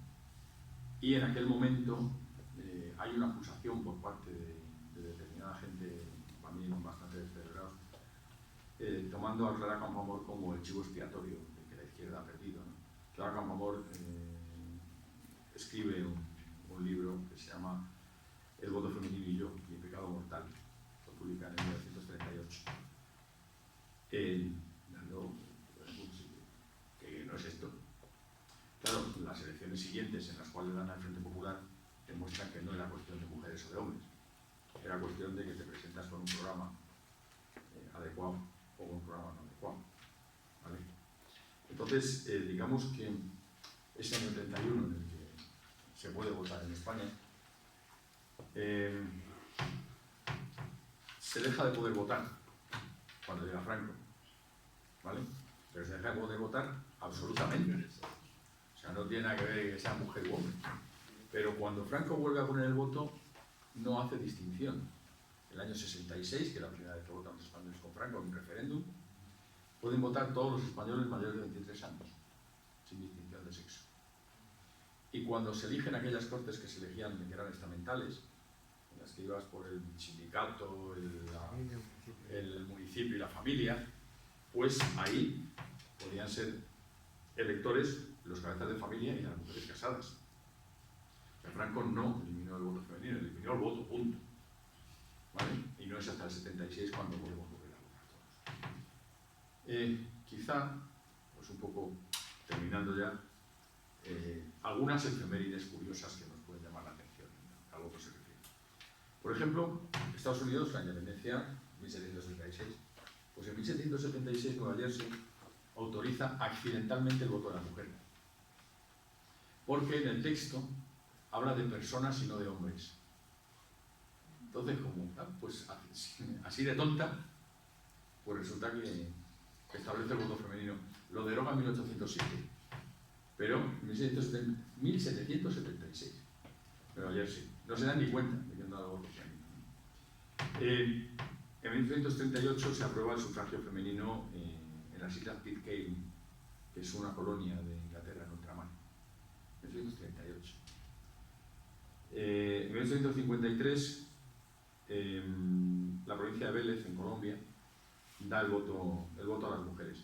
Y en aquel momento hay una acusación por parte de determinada gente, también bastante descerebrados, tomando a Clara Campoamor como el chivo expiatorio de que la izquierda ha perdido, ¿no? Clara Campoamor es escribe un libro que se llama El voto femenino y yo, mi pecado mortal. Lo publica en 1938. Dando que no es esto. Claro, las elecciones siguientes en las cuales dan al Frente Popular demuestran que no era cuestión de mujeres o de hombres. Era cuestión de que te presentas con un programa adecuado o con un programa no adecuado. ¿Vale? Entonces, digamos que ese año 31 en el que se puede votar en España, se deja de poder votar cuando llega Franco, ¿vale? Pero se deja de poder votar absolutamente. O sea, no tiene nada que ver que sea mujer u hombre. Pero cuando Franco vuelve a poner el voto, no hace distinción. El año 66, que es la primera vez que votan los españoles con Franco en un referéndum, pueden votar todos los españoles mayores de 23 años, sin distinción de sexo. Y cuando se eligen aquellas cortes que se elegían, que eran estamentales, en las que ibas por el sindicato, el municipio y la familia, pues ahí podían ser electores los cabezas de familia y las mujeres casadas. O sea, Franco no eliminó el voto femenino, eliminó el voto, punto. ¿Vale? Y no es hasta el 76 cuando podemos volver a votar todos. Quizá, pues un poco terminando ya, algunas efemérides curiosas que nos pueden llamar la atención, a algo que se refiere. Por ejemplo, Estados Unidos, la independencia, 1776, pues en 1776 Nueva Jersey autoriza accidentalmente el voto de la mujer. Porque en el texto habla de personas y no de hombres. Entonces, como pues así de tonta, pues resulta que establece el voto femenino. Lo deroga en 1807, pero en 1776, Nueva Jersey. No se dan ni cuenta de que han dado el voto femenino. En 1838 se aprueba el sufragio femenino en las islas Pitcairn, que es una colonia de Inglaterra en ultramar. 1838. En 1853 la provincia de Vélez, en Colombia, da el voto a las mujeres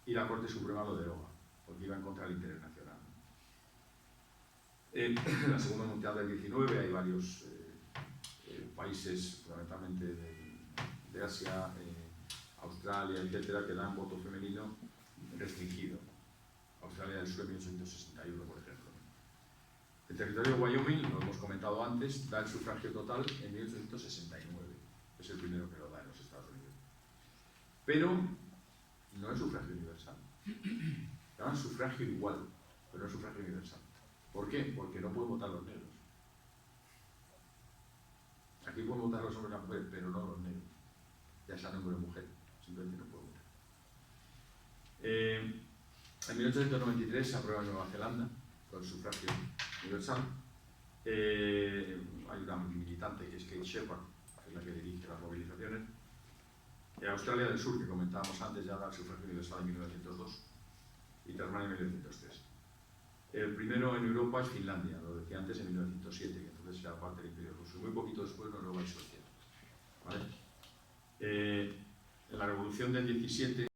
y la Corte Suprema lo deroga, porque iba en contra del interés nacional. En la Segunda Mundial del 19 hay varios países, fundamentalmente de Asia, Australia, etcétera, que dan voto femenino restringido. Australia del Sur en 1861, por ejemplo. El territorio de Wyoming, lo hemos comentado antes, da el sufragio total en 1869. Es el primero que lo da en los Estados Unidos. Pero no es sufragio universal. Se llama sufragio igual, pero no es sufragio universal. ¿Por qué? Porque no pueden votar los negros. Aquí pueden votar los hombres y las mujeres, pero no los negros. Ya sean hombre o mujer, simplemente no pueden votar. En 1893 se aprueba en Nueva Zelanda con el sufragio universal. Hay una militante que es Kate Shepherd, que es la que dirige las movilizaciones. En Australia del Sur, que comentábamos antes, ya da el sufragio universal en 1902 y Tasmania en 1903. El primero en Europa es Finlandia, lo decía antes, en 1907, que entonces era parte del Imperio Ruso. Muy poquito después Noruega y Suecia. ¿Vale? En la Revolución del 17